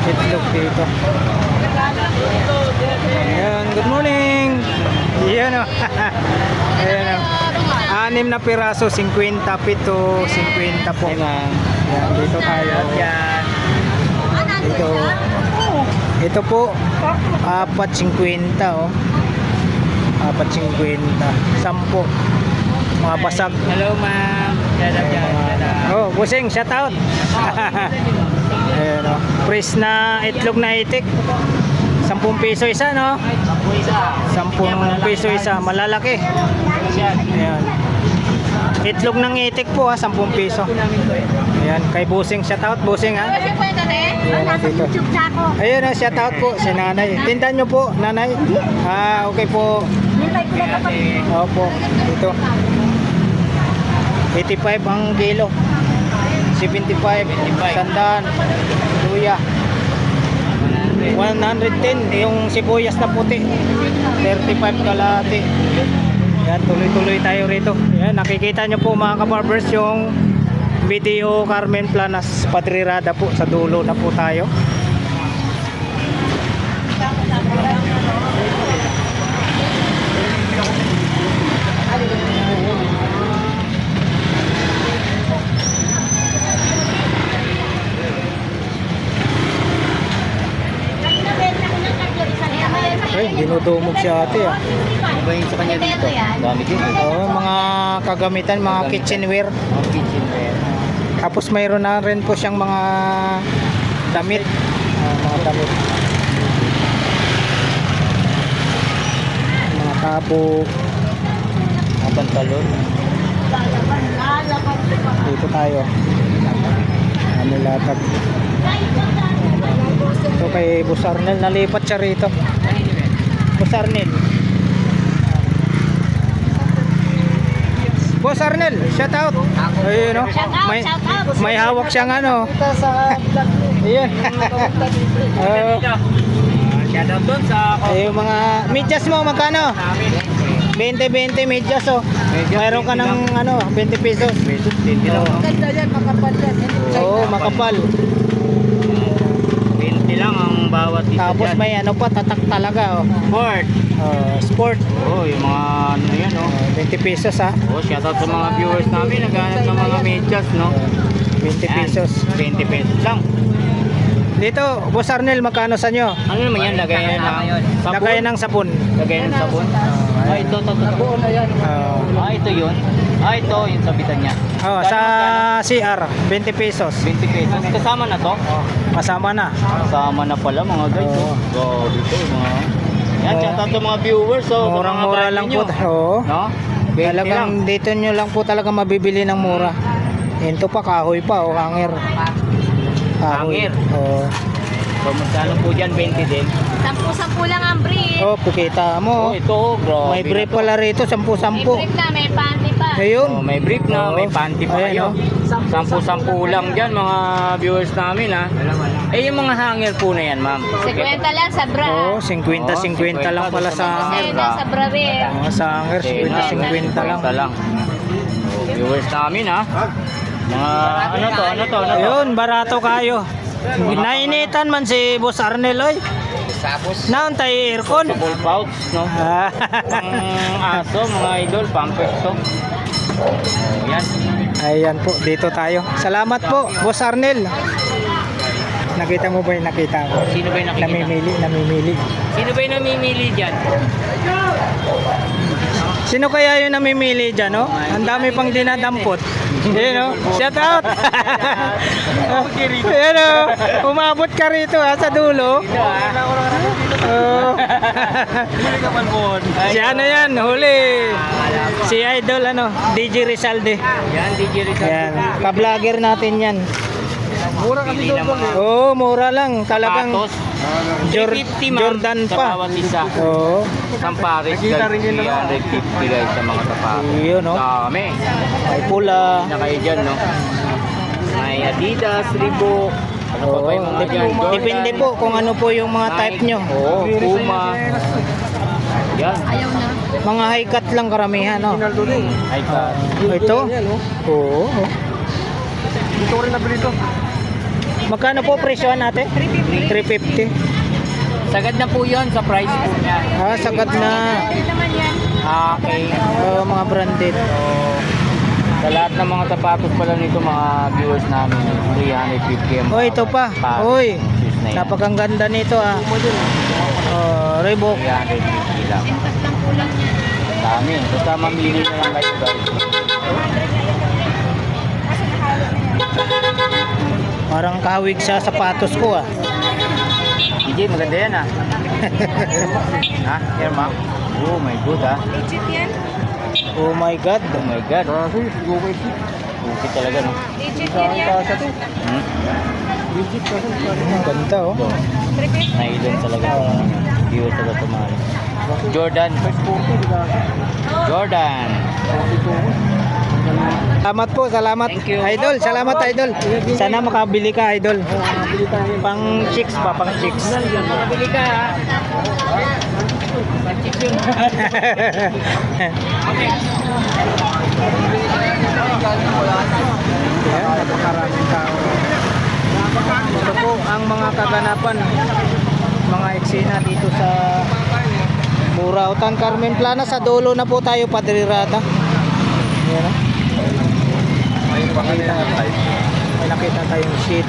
itlog dito. Ayan, good morning. Ayan o. Ayan o. 6 na piraso, 50, 7, 50 po. Ayan, dito tayo. Ayan. Dito. Ito po, 4.50 oh. 4.50. 10. Mga basag. Hello, ma'am. Oh, busing, shout out. Ayan oh. Press na itlog na itik. 10 piso isa, no? 10 piso isa, malalaki. Ayan. Itlog ng itik po ha, 10 piso. Ayan, kay Busing, shout out Busing ha. Ayan, dito. Ayun na, shout out po si Nanay. Tindan nyo po, Nanay. Ah, okay po. Opo, dito. 85 ang kilo. 75, sandaan, luya. 110 yung sibuyas na puti. 35 kalahati. Yan, tuloy-tuloy tayo rito. Yan, nakikita nyo po mga kabarbers yung video Carmen Planas Padrirada po. Sa dulo na po tayo. Ay, dinudumog si ate ah. Ano ba yung sa kanya dito? Dami din. Oo, mga kagamitan, mga kitchenware. Mga kitchenware. Tapos mayroon na rin po siyang mga damit. Mga damit. Mga tabo. Mga pantalon. Dito tayo. Ano latag. Ito kay Boss Arnel. Nalipat siya rito. Boss Arnel. Boss Arnel, shout out. Ayun no. May hawak siyang ano. Ayun. Shoutout doon sa Ay, yung mga medyas mo, magkano? 20-20 medyas oh. Mayroon ka ng ano, 20 pesos. Pesos, 20 lang. no? Ganda yan, makapal yan. Oo, makapal. 20 lang ang bawat isa Tapos dyan. may ano pa, tatak talaga oh. Sport. Sport. Oh, yung mga ano yan, oh. 20 pesos ha. Oh, shoutout sa mga viewers namin, naghanap ng mga medyas, no? 20 Yan, pesos. 20 pesos lang. Dito, Boss Arnel, magkano sa nyo? Ano naman yan? Lagayan ng sabon? Lagay ng sabon. Lagayan ng sabon? Ah, ito. Ito yun. Ito, yung sabitan niya. Oh, Kano sa magkano? CR, 20 pesos. 20 pesos. Kasama na to? Kasama na. Kasama na pala mga guys. Oo. Grabe ito, mga... Yan, Oo. shoutout sa mga viewers. So, Murang-mura lang po. Oo. No? 20 lang. Talagang dito nyo lang po talaga mabibili ng mura. Ito pa, kahoy pa, o hanger. Hanger. Oo. So, magkano po dyan? 20 din. 10-10 lang ang brief. Oh, kita Oh, mo. ito, grabe. May brief na to. pala rito, 10-10. May brief na, may panty pa. Oh, Ayun. may brief na, Oo. may panty pa Ayan, kayo. 10-10 lang dyan mga viewers namin ha. Eh yung mga hanger po na yan ma'am. 50 lang sa bra. Oh, 50-50 lang pala sa Kasi hanger. na sa bra rin. Oh, sa hanger, 50-50 lang. lang. So, viewers namin ha. Mga ano to? Ayun, barato kayo. Nainitan man si Boss Arnel, oy. Naon tayo aircon. Ball pouch, no? Ah, Pang aso, mga idol, pampers to. Oh, yan. Ayan po, dito tayo. Salamat po, Boss Arnel. Nakita mo ba yung nakita ko? Sino ba yung nakikita? Namimili. Sino ba yung namimili dyan? Sino kaya yung namimili dyan, no? Ang dami pang dinadampot. Ayan, no? Shout out! Ayan, no? Umabot ka rito, ha, sa dulo. Oh. Si ano yan, huli. Si Idol, ano, DJ Rizalde. Yan, DJ Rizal. Ayan, ka-vlogger natin yan. Mura kasi doon. Oo, mura lang. Talagang Sapatos. 350 ma'am, Jordan sa pa. bawat isa. Oo. Isang pares guys, 350 guys sa mga sapatos. Yun, no? Dami. May pula. Na kayo dyan, no? May Adidas, Reebok. Ano pa ba yung mga dyan? Jordan, Depende po kung ano po yung mga type nyo. Oo, Puma. Yan. Ayaw na. Mga high cut lang karamihan, no? Ay ka. Ito? Oo. Dito ko rin nabili ito. Magkano po presyohan natin? 350. Sagad na po yun sa price po niya. Ah, sagad na. Hindi naman yan. Okay. Mga branded. So, sa lahat ng mga sapatos pala nito mga viewers namin, 350 ang Oh, ito pa. pares Uy, ng shoes na yan. napakang ganda nito, ah. Reebok. 350 lang. Sintas lang kulang yan. Dami. Basta mamili na lang kayo guys. Parang kahawig sa sapatos ko, ah. DJ, maganda yan ah. Ha? Here ma'am. Oh my god ah. Legit yan? Oh my God. Oh my god. Okay talaga no. Legit yan. Hmm? Ganda, oh. So, nailon talaga. Viewer talaga tumali. Jordan. Jordan. Salamat po, salamat. Thank you. Idol, salamat Idol. Sana makabili ka, Idol. Pang chicks pa, pang chicks. Makabili ka ha. Pag-chicks yun. Okay. Ayan, napakaraming tao. Ito po ang mga kaganapan, mga eksena dito sa Burautan, Carmen Plana. Sa dulo na po tayo, Padre Rada. Ayan, oh. May nakita tayong sheet.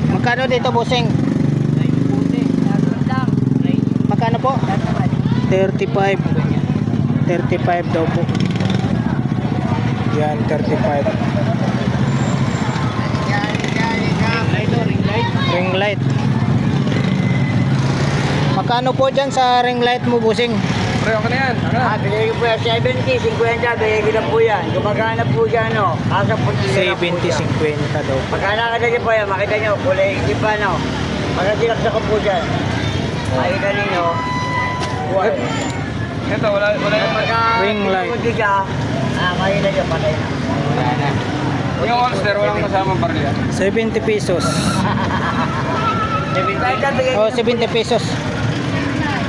Magkano dito, bossing? Magkano po? 35. 35 daw po. Yan, 35. Ring light. Magkano po dyan sa ring light mo, bossing? Pre, okay na yan. Bigay ko po yan 70, 50, bigay ko lang po yan. Gumagana po dyan, no? Asa po 70-50 daw. Pagkala ka dyan po yan, makita nyo, kulay hindi pa, no? Pagkatilak sa ko po dyan. Makita ninyo, Ito, wala yung Ring light. Kaya na dyan, patay na. Wala na. Yung All-Star, walang kasamang barya. 70 pesos. Oh, 70 pesos.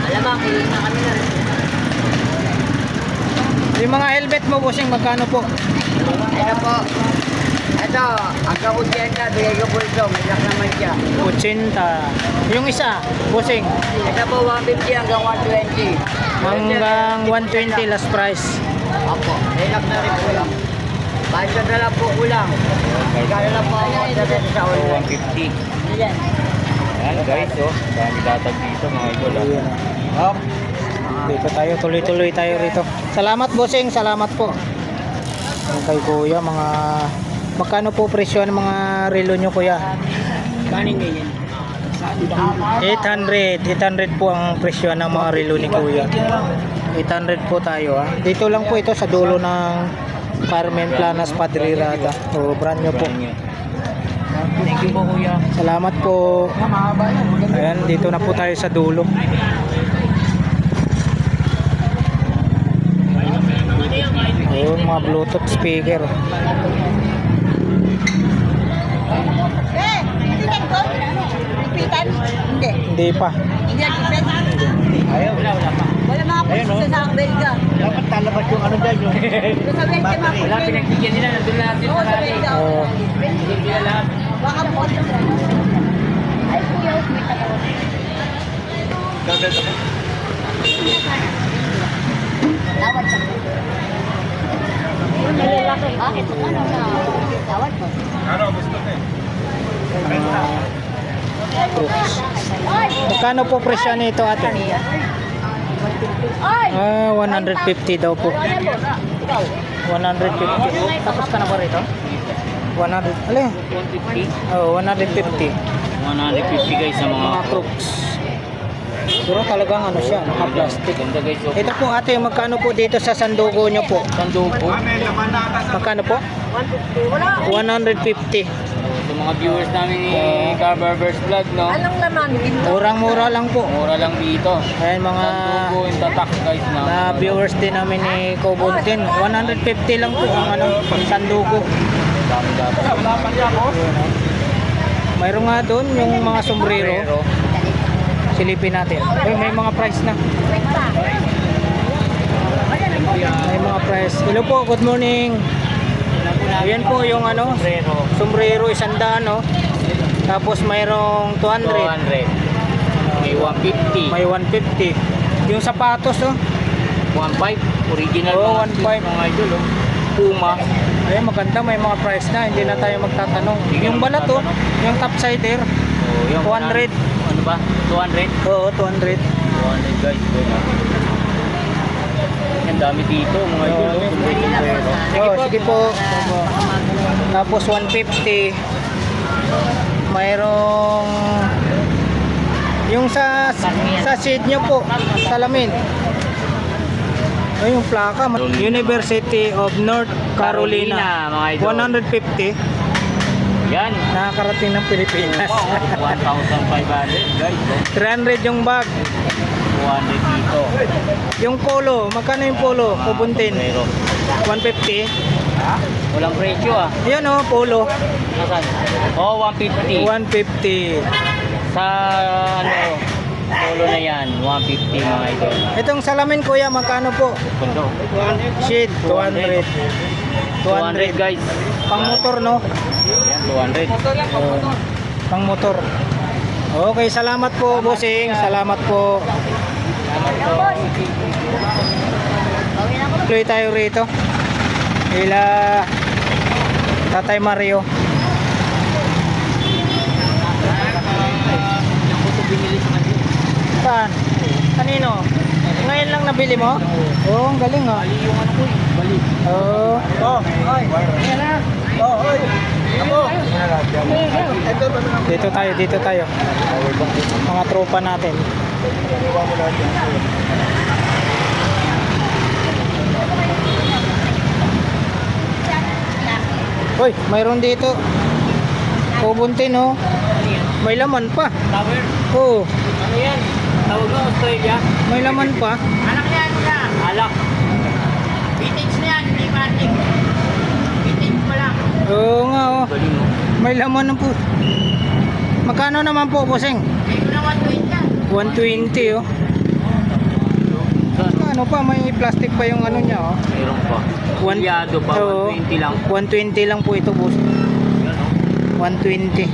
Alam mo, kulit na kami na. Yung mga helmet mo, bossing, magkano po? Ito po. Ito, ang kakutsyan na, bigay ko po ito. May lock naman siya. 80. Yung isa, bossing, Ito po, 150 hanggang 120. hanggang 120 last price. Opo, may lock na rin po lang. Bahit na lang po ulang. Kaya lang po ako sa online. 150. Yan. Ayan guys, oh. Dami datag dito mga idol. Ayan. Oh. Dito tayo, tuloy-tuloy tayo rito. Salamat, bossing, salamat po. Yung kay kuya, mga... Magkano po presyo ng mga relo nyo, kuya? Kanin ganyan. 800 po ang presyo ng mga relo ni kuya. 800 po tayo, ha. Dito lang po ito sa dulo ng Carmen Planas Padrirada. O, brand nyo po. Thank you po kuya. Salamat po. Ayan, dito na po tayo sa dulo. Ayun, mga Bluetooth speaker. Hindi. Hindi pa. Hindi nag-repeat. Ayaw, wala pa. Wala mga pulis sa Belga. Dapat talabas yung ano dyan yung... Sa Belga mga Wala, pulis. pinagbigyan nila. Nandun lahat din Oo, sa sa rally. Belga. Oo. Pinagbigyan lahat. Baka po. Ay, kuya, may tawag. Tawad sa Malalaki. Bakit? Ano na? Tawad mo. Ano, gusto ko eh. Crooks. Magkano po presyo nito, ate? Ay! 150 daw po. 150. Tapos ka na ba rito? 100. Alin? 150. Oh, 150. 150 guys sa mga... Mga Crooks. Pero talagang ano siya, naka-plastic. Ganda guys, oh. Ito po ate, magkano po dito sa sandugo nyo po? Sanduko. Magkano po? 150. Sa mga viewers namin ni Car Barbers Vlog, no? Anong laman? Murang-mura lang po. Mura lang dito. Ayan mga Sanduko yung tatak guys na. na viewers din namin ni Kobuntin. 150 lang po ang ano, sandugo. Dami data. Mayroon nga doon yung mga sombrero. Silipin natin. May mga price na. May mga price. Hello po, good morning. Ayan po yung ano, sombrero 100, no? Tapos mayroong 200. 200. May 150. May 150. Yung sapatos, oh. 1.5. Original Oh, mga 1.5. mga idol, oh. Puma. Ayun, maganda, may mga price na, hindi na tayo magtatanong. Yung balat, oh, yung topsider, Oh, yung 200. Ano ba? 200? Oo, 200. 200 guys. Ang dami dito mga idol, oh. Oh, sige po. Tapos 150. Mayroong yung sa seat nyo po, salamin. Ay, yung plaka, University of North Carolina. Mga idol. 150. Yan. Nakakarating ng Pilipinas. 1,500 guys. Oh. 300 yung bag. 200 dito. Yung polo, magkano yung polo? Kubuntin. Pero 150. walang presyo ah. Yan oh, polo. Nasaan? Oh, 150. 150. Sa ano, polo na yan, 150 mga idol. Itong salamin kuya, magkano po? Kundo. Sheet, 200. 200 guys. Pang motor, no? Yan, 200. Pang motor. Okay, salamat po, bossing. Salamat po. Tuloy tayo rito. Ila Tatay Mario. Saan? Kanino? Ngayon lang nabili mo? Oo, ang galing ah. Bali yung ano ko eh. Bali. Oo. Oh, oy. Oh, oy. Ako. Dito tayo, dito tayo. Mga tropa natin. Hoy, mayroon dito. Kubuntin oh. May laman pa. Tower. Oo, Ano yan? Tawag mo Australia? may laman pa. Anak niya, ano yan? alak. Vintage na yan, hindi matik. Vintage pa lang. Oo nga oh. Galing mo. May laman na po. Magkano naman po, bossing? Hindi ko na 120 yan. 120 oh. Ano pa, may plastic pa yung ano niya oh. Meron pa. One- Kulyado pa, Oo. 120 lang. 120 lang po ito, boss. Yan o. 120.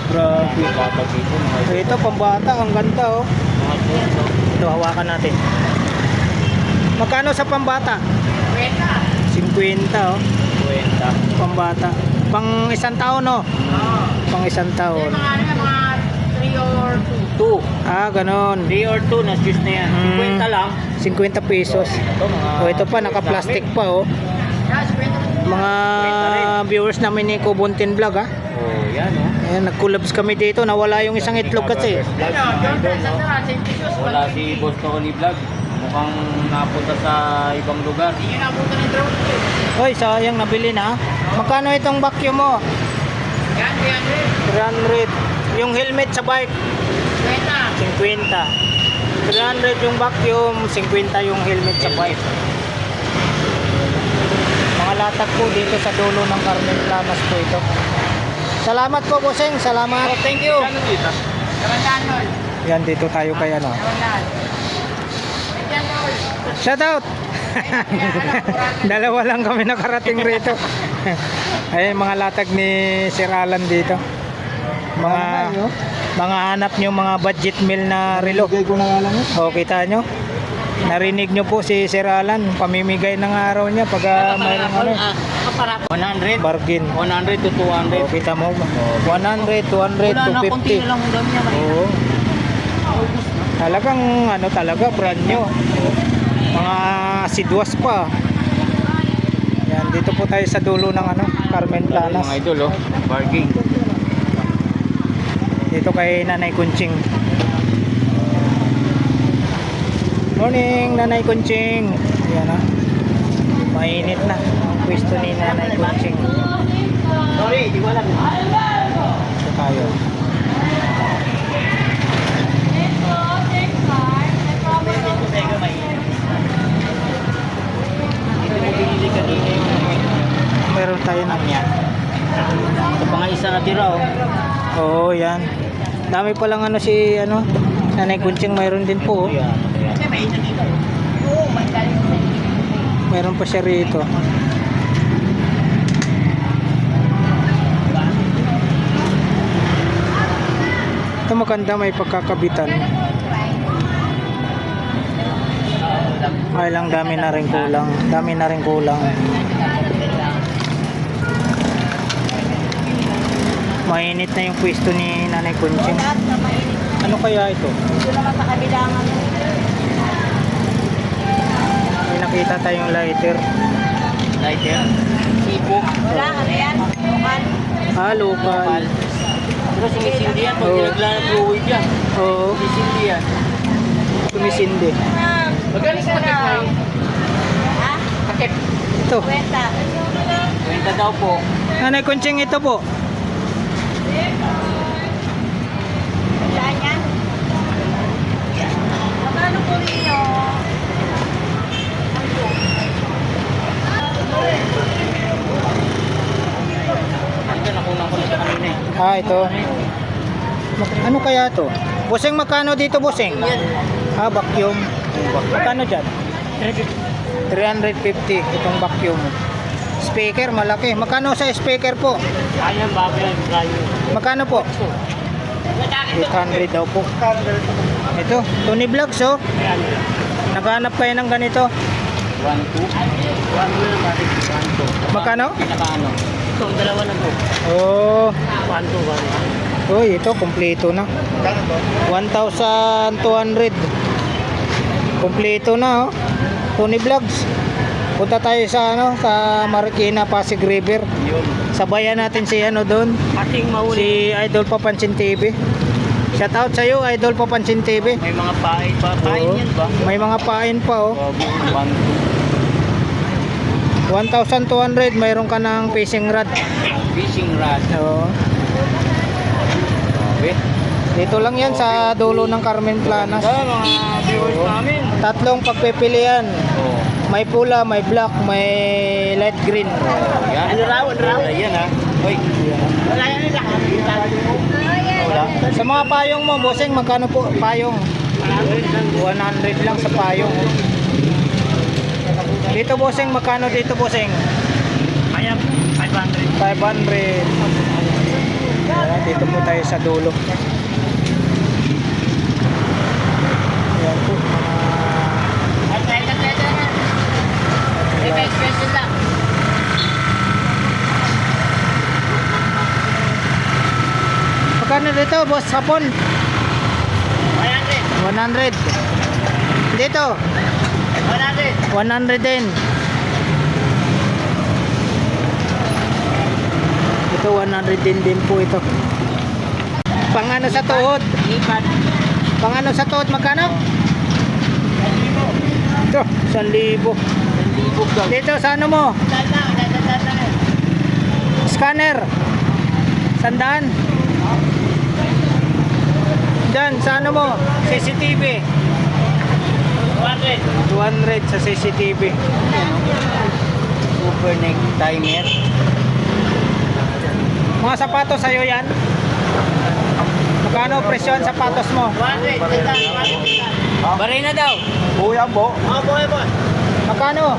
Grabe. Bata dito, mga idol. Ito, pambata. Ang ganda, oh. Mga ito. Ito, hawakan natin. Magkano sa pambata? Kwenta. 50, oh. 20. Pambata. Pang isang taon, no? Oo. Pang isang Yung taon. mga ano, mga 3 or 2. 2. Ah, ganon. 3 or 2, na-juice na yan. Mm. 50 lang. 50 pesos. Ito, mga... Oh, ito pa, naka-plastic pa, oh. Yes, kwenta. Mga viewers namin ni Kubuntin Vlog, ah. Oh, yan o. Ayan, nag-collabs kami dito. Nawala yung isang itlog kasi. Ano, Jordan, sa tara, St. Jesus. Wala si Boss Tony Vlog. Mukhang napunta sa ibang lugar. Hindi nyo nabuto ng drone ko. Hoy, sayang nabili na. Magkano itong vacuum mo? Yan, 300. Yung helmet sa bike, kwenta. 50. 300 yung vacuum, 50 yung helmet sa bike. Mga latag po dito sa dulo ng Carmen Planas po ito. Salamat po, bossing. Salamat. Thank you. Karandahan, Lol. Yan, dito tayo kay ano. Karandahan. Yan, Lol. Shout out! Dalawa lang kami nakarating rito. Ayun, mga latag ni Sir Alan dito. Mga hanap nyo mga budget meal na relo. Bigay ko na nga lang yun. O, kita nyo? Narinig nyo po si Sir Alan. Pamimigay ng araw niya pag mayroong ano, 100. bargain. 100 to O, 200. kita mo? 100, 200, Wala na, konti 250. na lang ang dami niya. Oo. Talagang ano talaga, brand new. Mga sidwas pa. Yan, dito po tayo sa dulo ng ano, Carmen Planas. Mga idol, oh. Bargain. Dito kay Nanay Kunching. Morning, Nanay Kunching. Ayan ah. Mainit na ang pwesto ni Nanay Kunching. Sorry, di ko alam. Dito tayo. Meron tayo ng yan. Ito pa nga isa na tira, oh. Oo, yan. Dami pa lang ano si ano, Nanay Kunching, mayroon din po. Oh. Yan. Oo, may galing sa Meron pa siya rito. Ito maganda, may pagkakabitan. Ay lang, dami na rin kulang. Dami na rin kulang. Mainit na yung pwesto ni Nanay Kunching. Ano kaya ito? Ito naman sa kabilangan. May nakita tayong lighter. Lighter. Sipo. Wala, ano yan? Lokal. Ah, local. Pero sumisindi yan. Pag Oo. naglaan ng fluid yan. Oo, Sumisindi yan. tumisindi. Magaling sa takip na yun. Ha? Takip. Ito. Kwenta. 20 daw po. Nanay Kunching, ito po. Saan yan? Magkano po ninyo? Ito, nakunan ko na sa kanina eh. Ah, ito. Ano kaya to? Busing, magkano dito, busing? Ah, vacuum. Magkano dyan? 350 itong vacuum. Speaker, malaki. Magkano sa speaker po? Ayan, bago yan. Rayo. Magkano po? 800 daw po. Ito, Tony Vlogs, oh. Ayan. Naghanap kayo ng ganito. 1, 2. 1, 2. Magkano? Pinakaano. Ito, ang dalawa na to. Oh, 1, 2, 1. uy, ito, kompleto na. 1,200. Kompleto na, oh. Tony Vlogs. Punta tayo sa ano, sa Marikina, Pasig River. Yun. Sabayan natin si ano doon, Ating mahuli. si Idol Papansin TV. Shout out sa iyo, Idol Papansin TV. May mga pain pa. Pain Oo. yan ba? May mga pain pa, oh. 1,200, mayroon ka ng fishing rod. Fishing rod. Oo. Okay. Dito lang yan sa dulo ng Carmen Planas. Mga viewers namin. Tatlong pagpipilian. Oo. May pula, may black, may light green. Yan. Ano raw? Yan ha. Uy. Wala yan nila. Wala. Sa mga payong mo, bossing, magkano po payong? 100 lang sa payong. Dito bossing, magkano dito bossing? Kaya 500. 500. Ayan, dito po tayo sa dulo. Ayan po. Ay, try na. May expression lang. Magkano dito boss? Hapon? 100. 100. Dito? 100. 100 din. Ito 100 din po ito. Pang ano sa tuhod? Lipat. Pang ano sa tuhod magkano? Ito, 1,000. Dito sa ano mo? Scanner. 100. Diyan sa ano mo? CCTV. 200. 200 sa CCTV. Super neck timer. Mga sapatos sa'yo yan? Magkano presyo ang sapatos mo? 100. Baray na daw. Kuya po. Oh, boy, boss. Magkano?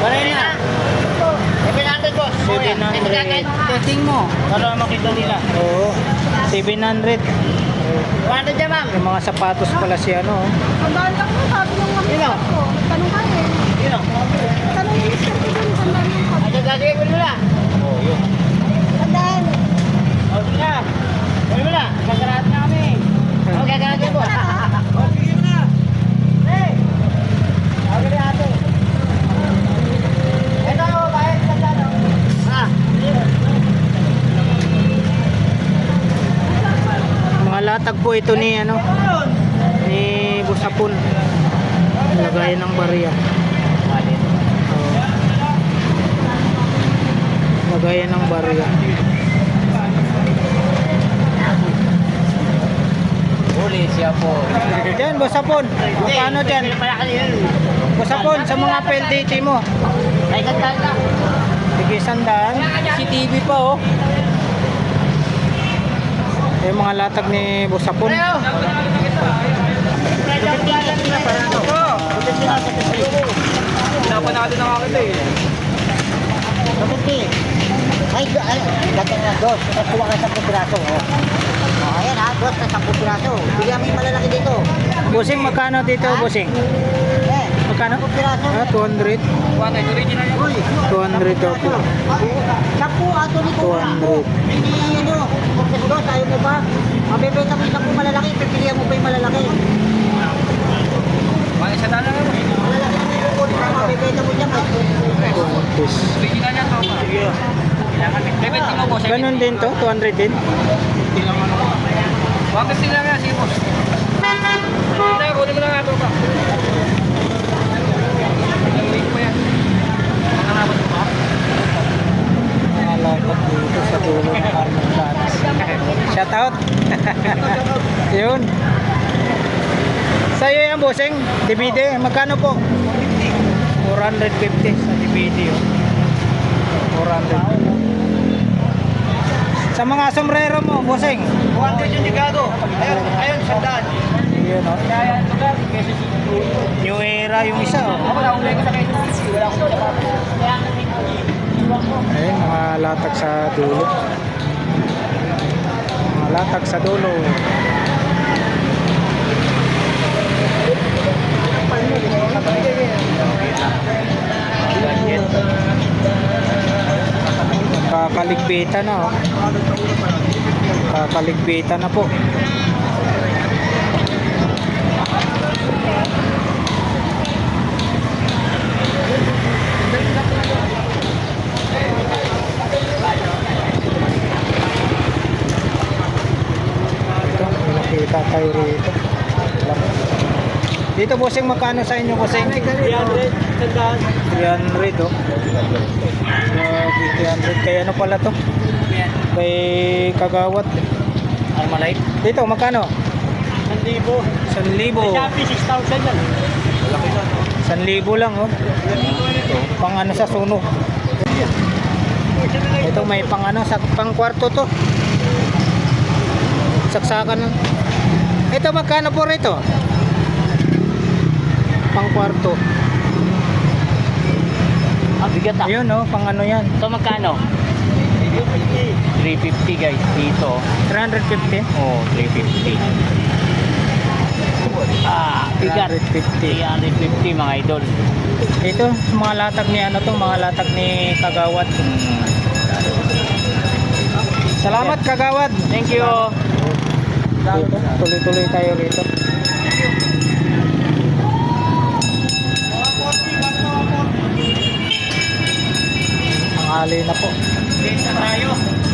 Baray na. 700, boss. 700. Testing mo. Para makita nila. Oo. 700. 100 dyan, ma'am. Yung mga sapatos pala si ano. Oh. Sandaan lang po, sabi ng mga Sino? ko. Tanong ka eh. Sino? Tanong yung Mr. Kidin, sandaan lang po. Ay, gagawin ko nila. Sandaan. O, sige na. Gawin mo na. Gagarahan na kami. O, gagarahan din, boss. O, sige mo na. Hey! Sabi ni ato. Ito, bayad sa dano. Ha? Mga latag po ito ni ano. Ni Busapon. Lagayan ng barya. Oo. Lagayan ng barya. Huli siya po. Diyan, Busapon. Magkano dyan? Malaki yun. Busapon, sa mga PLDT mo. Ay, gagawin na. Sige, 100. CCTV pa oh. Yung mga latag ni Busapon. Preo! Pinapanalo na ako ito eh. Ay, dating na dos. Nakakuha ka sa 10 piraso. Oh, ayan ha, dos na 10 piraso. Bigyan mo yung malalaki dito. Busing, magkano dito, Busing? Eh, Magkano? 10 piraso. Ah, 200. 200 daw po. 10 ato nito. 200. Hindi ano, kasi dos, ayaw mo ba? Mabibenta mo yung 10 malalaki, pipilihan mo pa yung malalaki. Isa na lang ako. Malalaki na yung kukunin mo, mabibenta mo dyan. 200. Original yan, Papa. Sige. Bebenta mo po. Ganun din to, 200 din. Bakit sila nga si boss? Hindi, kunin mo lang nga ito pa. Mga latag dito sa dulo ng Carmen Planas. Shout out. Yun. Sa'yo yan, Busing. DVD. Magkano po? 450 sa DVD. Oh. 400. Sa mga sombrero mo, Busing. 100 yung Chicago. Ayun, sandaan. Yun, oh. New era yung isa. Oh. Ayun, mga latag sa dulo. Mga latag sa dulo. Kakaligpitan na, oh. Kakaligpitan na po. Ito, may nakita tayo rito. Dito, Busing, magkano sa inyo, Busing? 300, oh. Grabe, 300. Kaya ano pala to? Kay Kagawad. Armalite. Dito, magkano? 1,000. 1,000. Shopee, 6,000 yan. 1,000 lang oh. Pang ano sa sunog. Ito may pang ano sa pang kwarto to. Saksakan lang. Ito magkano po rito? Pang kwarto. Bigat ah. Ayun oh, pang ano yan. Ito magkano? 350 guys. Dito. 350. Oh, 350. Bigat. 350. 350 mga idol. Ito, mga latag ni ano to, mga latag ni Kagawad. Salamat Kagawad. Thank you. Dito, tuloy-tuloy tayo rito. Ang ali na po. Late na tayo.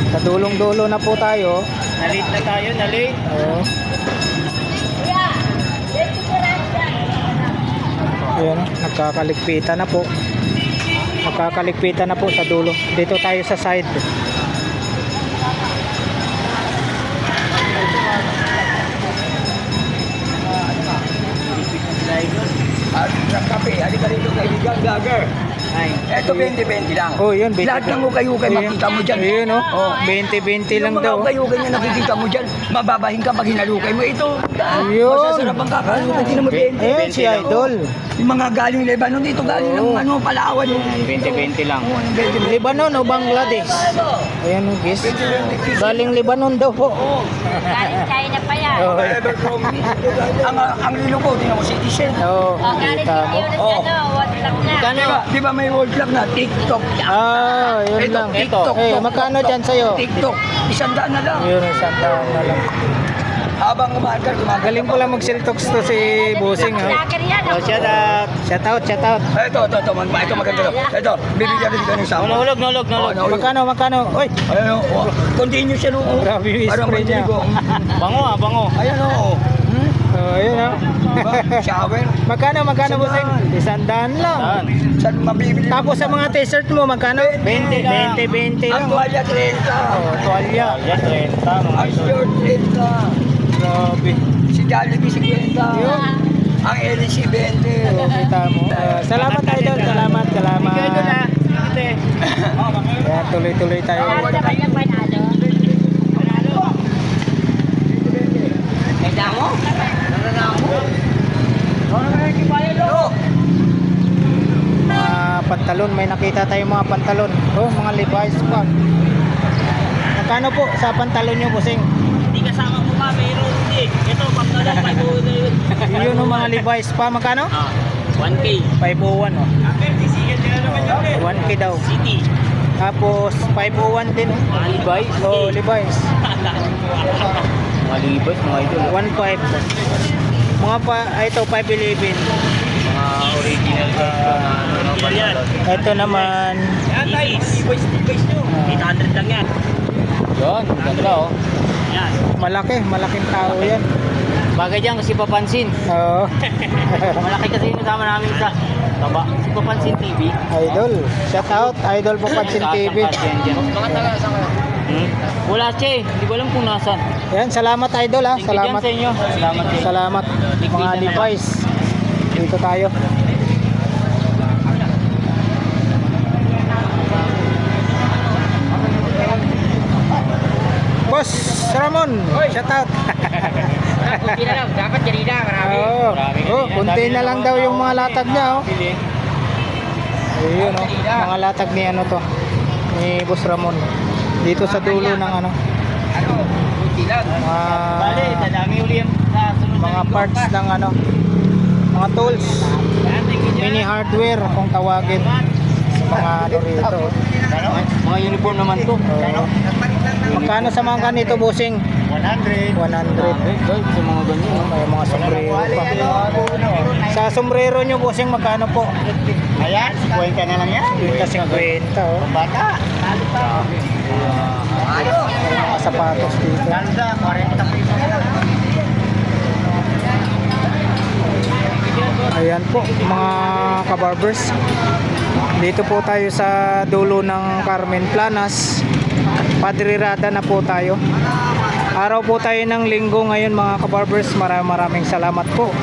Sa dulong-dulo na po tayo. Na-late na tayo. Na-late. Oo. Ayan, nagkakaligpitan na po. Nagkakaligpitan na po sa dulo. Dito tayo sa side. Kape, halika rito kaibigan, vlogger. Eto 20-20 lang. Oh, yun. Lahat ng ukay-ukay makita mo dyan. Ayun, oh. 20-20 lang Yung mga daw. ukay-ukay na nakikita mo dyan, mababahin ka pag hinalukay mo. Ito, Ayun. masasarap ang kakalukay. Hindi naman 20. Ayun, si Idol. Yung mga galing Lebanon dito, galing ng Oo. ano, Palawan. 20-20 lang. Oo, yung 20. Lebanon o Bangladesh? Ayan, guys. Galing Lebanon daw po. Galing China pa yan. Oh, Ang lilo ko, tingnan mo, citizen. oh, Galing kita mo. Yunus Oo. what lang na. Di ba may world club na TikTok? Ah, yun Ito, lang. TikTok. Eh, magkano dyan sa'yo? TikTok, 100 na lang. Yun, isang taon na lang. Habang umaakar, Galing ko lang mag-siltox to si Bossing. Ha? Vlogger yan. Oh, shout out. Shout out, shout out. Ito, maganda to. Ito, bibigyan rin ka ng sama. Nahulog. Magkano? Oy, Ayan o, continue siya nung grabe yung parang spray niya. mandiligo. Bango ah, bango. Ayan o, Oh, ayun ha. shower. Magkano, Bossing? 100 lang. Saan mabibili? Tapos sa mga t-shirt mo, magkano? 20 lang. 20 Ang lang. tuwalya 30. Oh, tuwalya. Yes, 30 mga Ang idol. shirt 30. Grabe. Si Jollibee 50. Yun. Ang LC 20. Oh, kita mo. Salamat Idol. Salamat. Ayan, tuloy-tuloy tayo. Mga pantalon, may nakita tayong mga pantalon. Oh, mga Levi's pa. Magkano po sa pantalon nyo, Bossing? Hindi kasama mo pa, mayroon hindi. Ito, pagkalang 501 na yun. Yun yung mga Levi's pa. Magkano? 1K. 501 oh. 1K daw. City. Tapos 501 din. Mga Levi's. Oh, Levi's. Mga Levi's, mga idol. 1.5. Mga pa, ito 511. Mga original pantalon. Ito naman Levi's nyo. 800 lang yan. Yun, ganda oh. Yan. malaking tao yan. Bagay dyan kasi papansin. Oo. Malaki kasi yung kasama namin sa taba. Si Papansin TV. Idol. Shout out Idol Papansin TV. Wala siya eh. Hindi ko alam kung nasan. Yan, salamat Idol ha. Thank you dyan Salamat. sa inyo. Salamat din. Salamat mga Levi's. Dito tayo. Boss Ramon, shout out. Kunti na lang. Dapat jarida. Marami. Oo. Marami Oh, kanina. kunti Dami na lang daw yung mga latag niya oh. Bili. Ayun oh, mga latag ni ano to, ni Boss Ramon. Dito sa dulo ng ano, Bale, mga, dadami uli yan sa sunod na mga linggo. parts ng ano, mga tools, Yan, thank you dyan. mini hardware kung tawagin. Mga ano rito. Mga uniform naman to. Oo. Magkano sa mga ganito, Bossing? 100. 100. Guys, sa mga ganyan. no? May mga sombrero pa. Sa sombrero nyo, Bossing, magkano po? Ayan, 50 na lang yan. Yun kasing kwenta oh. Bata. May mga sapatos dito. Ganda, 40 pesos. Ayan po mga kabarbers. Dito po tayo sa dulo ng Carmen Planas. Padre Rada na po tayo. Araw po tayo ng linggo ngayon mga kabarbers. Maraming salamat po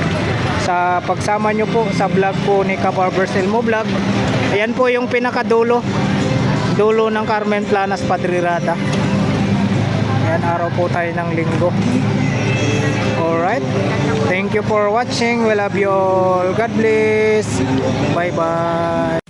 sa pagsama nyo po sa vlog po ni Kabarbers Elmo Vlog. Ayan po yung pinakadulo ng Carmen Planas Padrirada. Ayan, araw po tayo ng linggo. Alright, thank you for watching. We love you all. God bless. Bye bye.